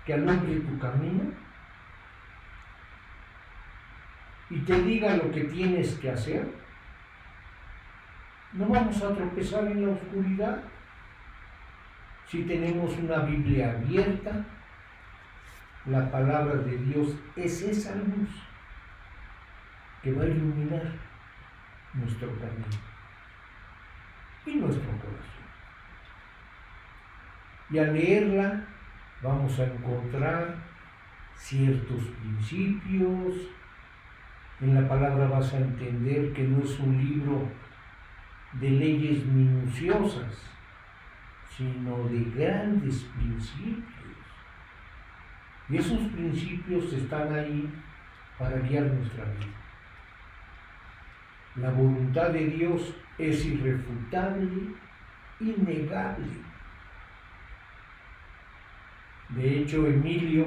que alumbre tu camino y te diga lo que tienes que hacer, no vamos a tropezar en la oscuridad. Si tenemos una Biblia abierta, la palabra de Dios es esa luz que va a iluminar nuestro camino y nuestro corazón. Y al leerla vamos a encontrar ciertos principios. En la palabra vas a entender que no es un libro de leyes minuciosas, sino de grandes principios. Y esos principios están ahí para guiar nuestra vida. La voluntad de Dios es irrefutable, innegable. De hecho, Emilio,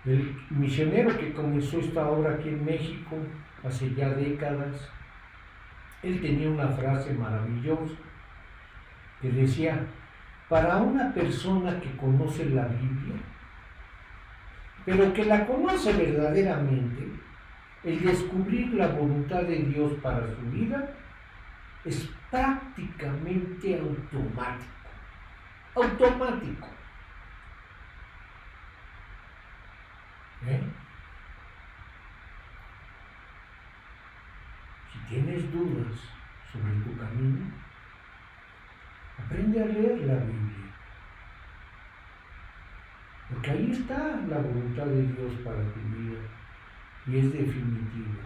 el misionero que comenzó esta obra aquí en México hace ya décadas, él tenía una frase maravillosa que decía: para una persona que conoce la Biblia, pero que la conoce verdaderamente, el descubrir la voluntad de Dios para su vida es prácticamente automático. Automático. Si tienes dudas sobre tu camino, aprende a leer la Biblia. Porque ahí está la voluntad de Dios para tu vida y es definitiva.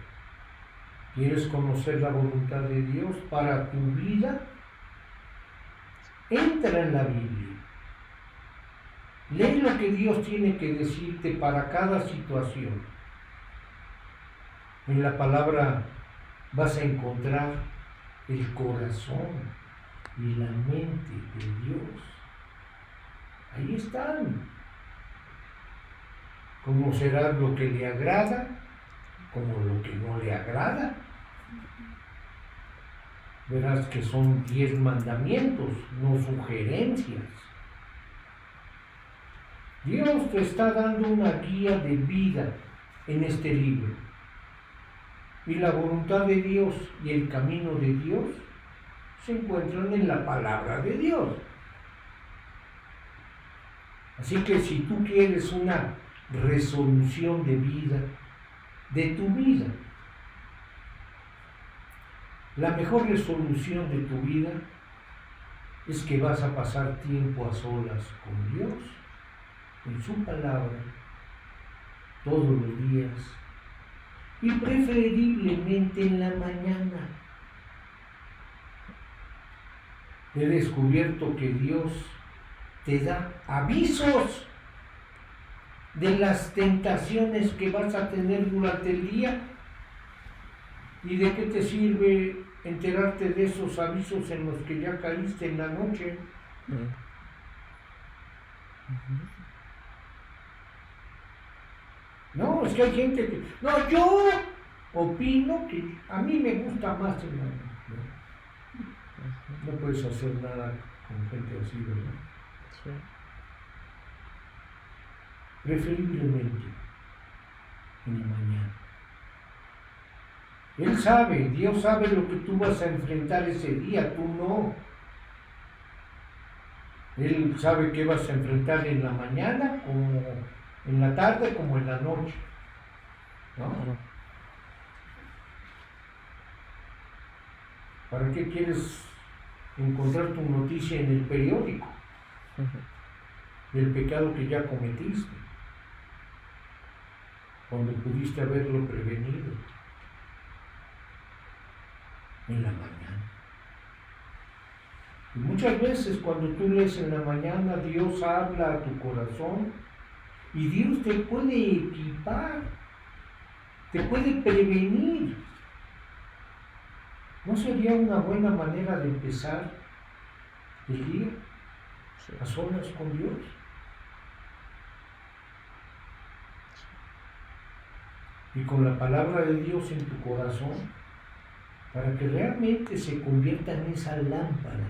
¿Quieres conocer la voluntad de Dios para tu vida? Entra en la Biblia. Lee lo que Dios tiene que decirte para cada situación. En la palabra vas a encontrar el corazón y la mente de Dios. Ahí están. Conocerás lo que le agrada como lo que no le agrada. Verás que son 10 mandamientos, no sugerencias. Dios te está dando una guía de vida en este libro. Y la voluntad de Dios y el camino de Dios se encuentran en la palabra de Dios. Así que si tú quieres una resolución de vida, de tu vida, la mejor resolución de tu vida es que vas a pasar tiempo a solas con Dios, en su palabra, todos los días, y preferiblemente en la mañana. He descubierto que Dios te da avisos de las tentaciones que vas a tener durante el día. ¿Y de qué te sirve enterarte de esos avisos en los que ya caíste en la noche? No, es que hay gente que... No, yo opino que a mí me gusta más en la noche. No puedes hacer nada con gente así, ¿verdad? Sí. Preferiblemente en la mañana. Él sabe, Dios sabe lo que tú vas a enfrentar ese día, tú no. Él sabe qué vas a enfrentar en la mañana, como en la tarde, como en la noche. ¿No? Claro. ¿Para qué quieres encontrar tu noticia en el periódico del pecado que ya cometiste, cuando pudiste haberlo prevenido en la mañana? Y muchas veces cuando tú lees en la mañana, Dios habla a tu corazón y Dios te puede equipar, te puede prevenir. ¿No sería una buena manera de empezar el día a solas con Dios? Y con la palabra de Dios en tu corazón, para que realmente se convierta en esa lámpara,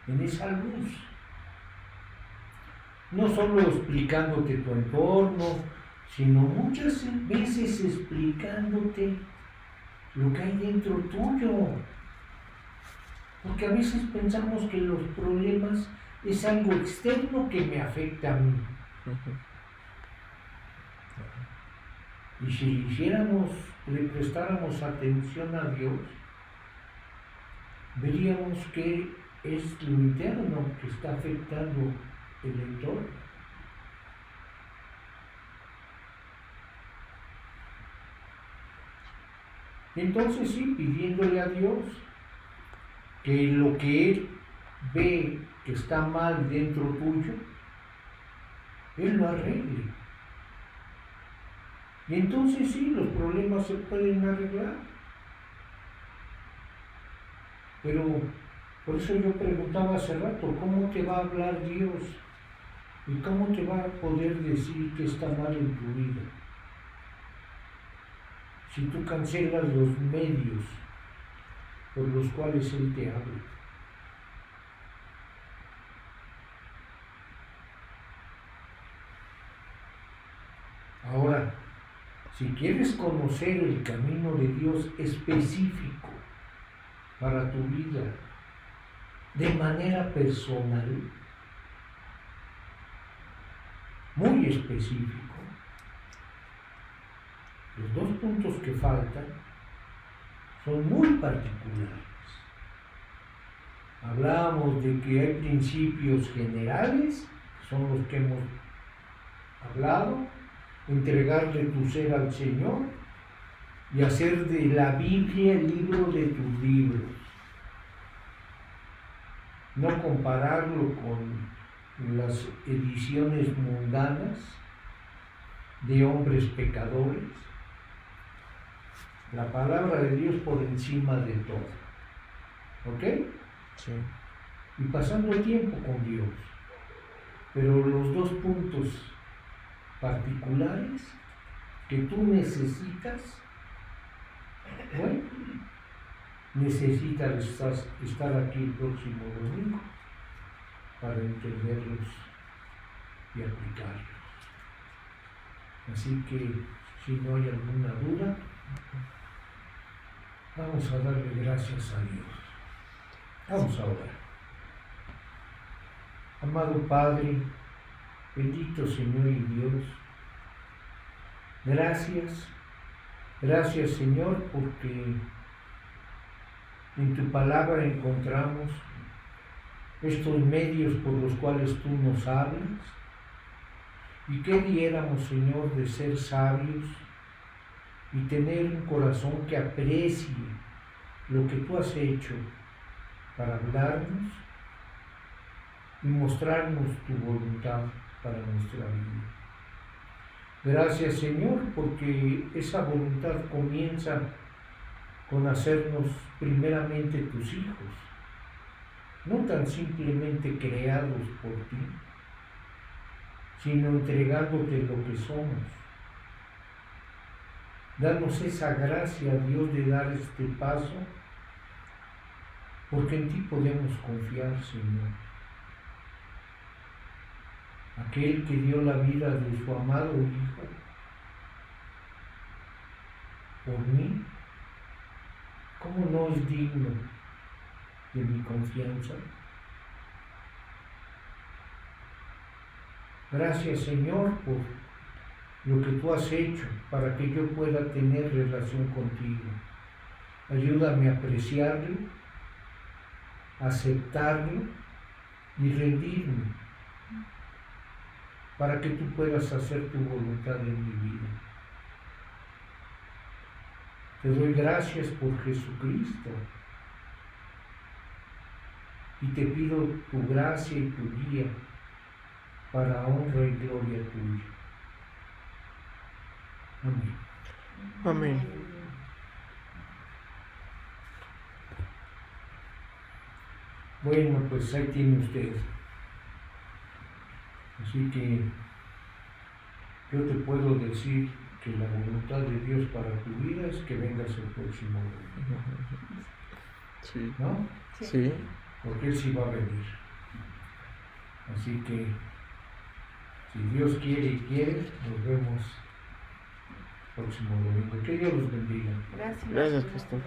en esa luz. No solo explicándote tu entorno, sino muchas veces explicándote lo que hay dentro tuyo. Porque a veces pensamos que los problemas es algo externo que me afecta a mí. Y si le prestáramos atención a Dios, veríamos que es lo interno que está afectando el entorno. Entonces sí, pidiéndole a Dios que lo que Él ve que está mal dentro tuyo, Él lo arregle. Y entonces sí, los problemas se pueden arreglar. Pero por eso yo preguntaba hace rato, ¿cómo te va a hablar Dios? ¿Y cómo te va a poder decir que está mal en tu vida? Si tú cancelas los medios por los cuales Él te habla. Ahora, si quieres conocer el camino de Dios específico para tu vida, de manera personal, muy específico, los dos puntos que faltan son muy particulares. Hablábamos de que hay principios generales, que son los que hemos hablado, entregarle tu ser al Señor y hacer de la Biblia el libro de tus libros. No compararlo con las ediciones mundanas de hombres pecadores. La palabra de Dios por encima de todo. ¿Ok? Sí. Y pasando tiempo con Dios. Pero los dos puntos particulares que tú necesitas, bueno, necesitas estar aquí el próximo domingo para entenderlos y aplicarlos. Así que si no hay alguna duda, vamos a darle gracias a Dios. Vamos a orar. Amado Padre, bendito Señor y Dios, gracias Señor, porque en tu palabra encontramos estos medios por los cuales tú nos hablas, y que diéramos, Señor, de ser sabios y tener un corazón que aprecie lo que tú has hecho para hablarnos y mostrarnos tu voluntad para nuestra vida. Gracias, Señor, porque esa voluntad comienza con hacernos primeramente tus hijos, no tan simplemente creados por ti, sino entregándote lo que somos. Danos esa gracia, Dios, de dar este paso, porque en ti podemos confiar, Señor. Aquel que dio la vida de su amado Hijo por mí, ¿cómo no es digno de mi confianza? Gracias, Señor, por lo que tú has hecho para que yo pueda tener relación contigo. Ayúdame a apreciarlo, a aceptarlo y rendirme para que tú puedas hacer tu voluntad en mi vida. Te doy gracias por Jesucristo y te pido tu gracia y tu guía para honra y gloria tuya. Amén. Amén. Bueno, pues ahí tiene usted. Así que yo te puedo decir que la voluntad de Dios para tu vida es que vengas el próximo domingo. Sí. ¿No? Sí. Porque Él sí va a venir. Así que, si Dios quiere y quiere, nos vemos el próximo domingo. Que Dios los bendiga. Gracias. Gracias, pastor.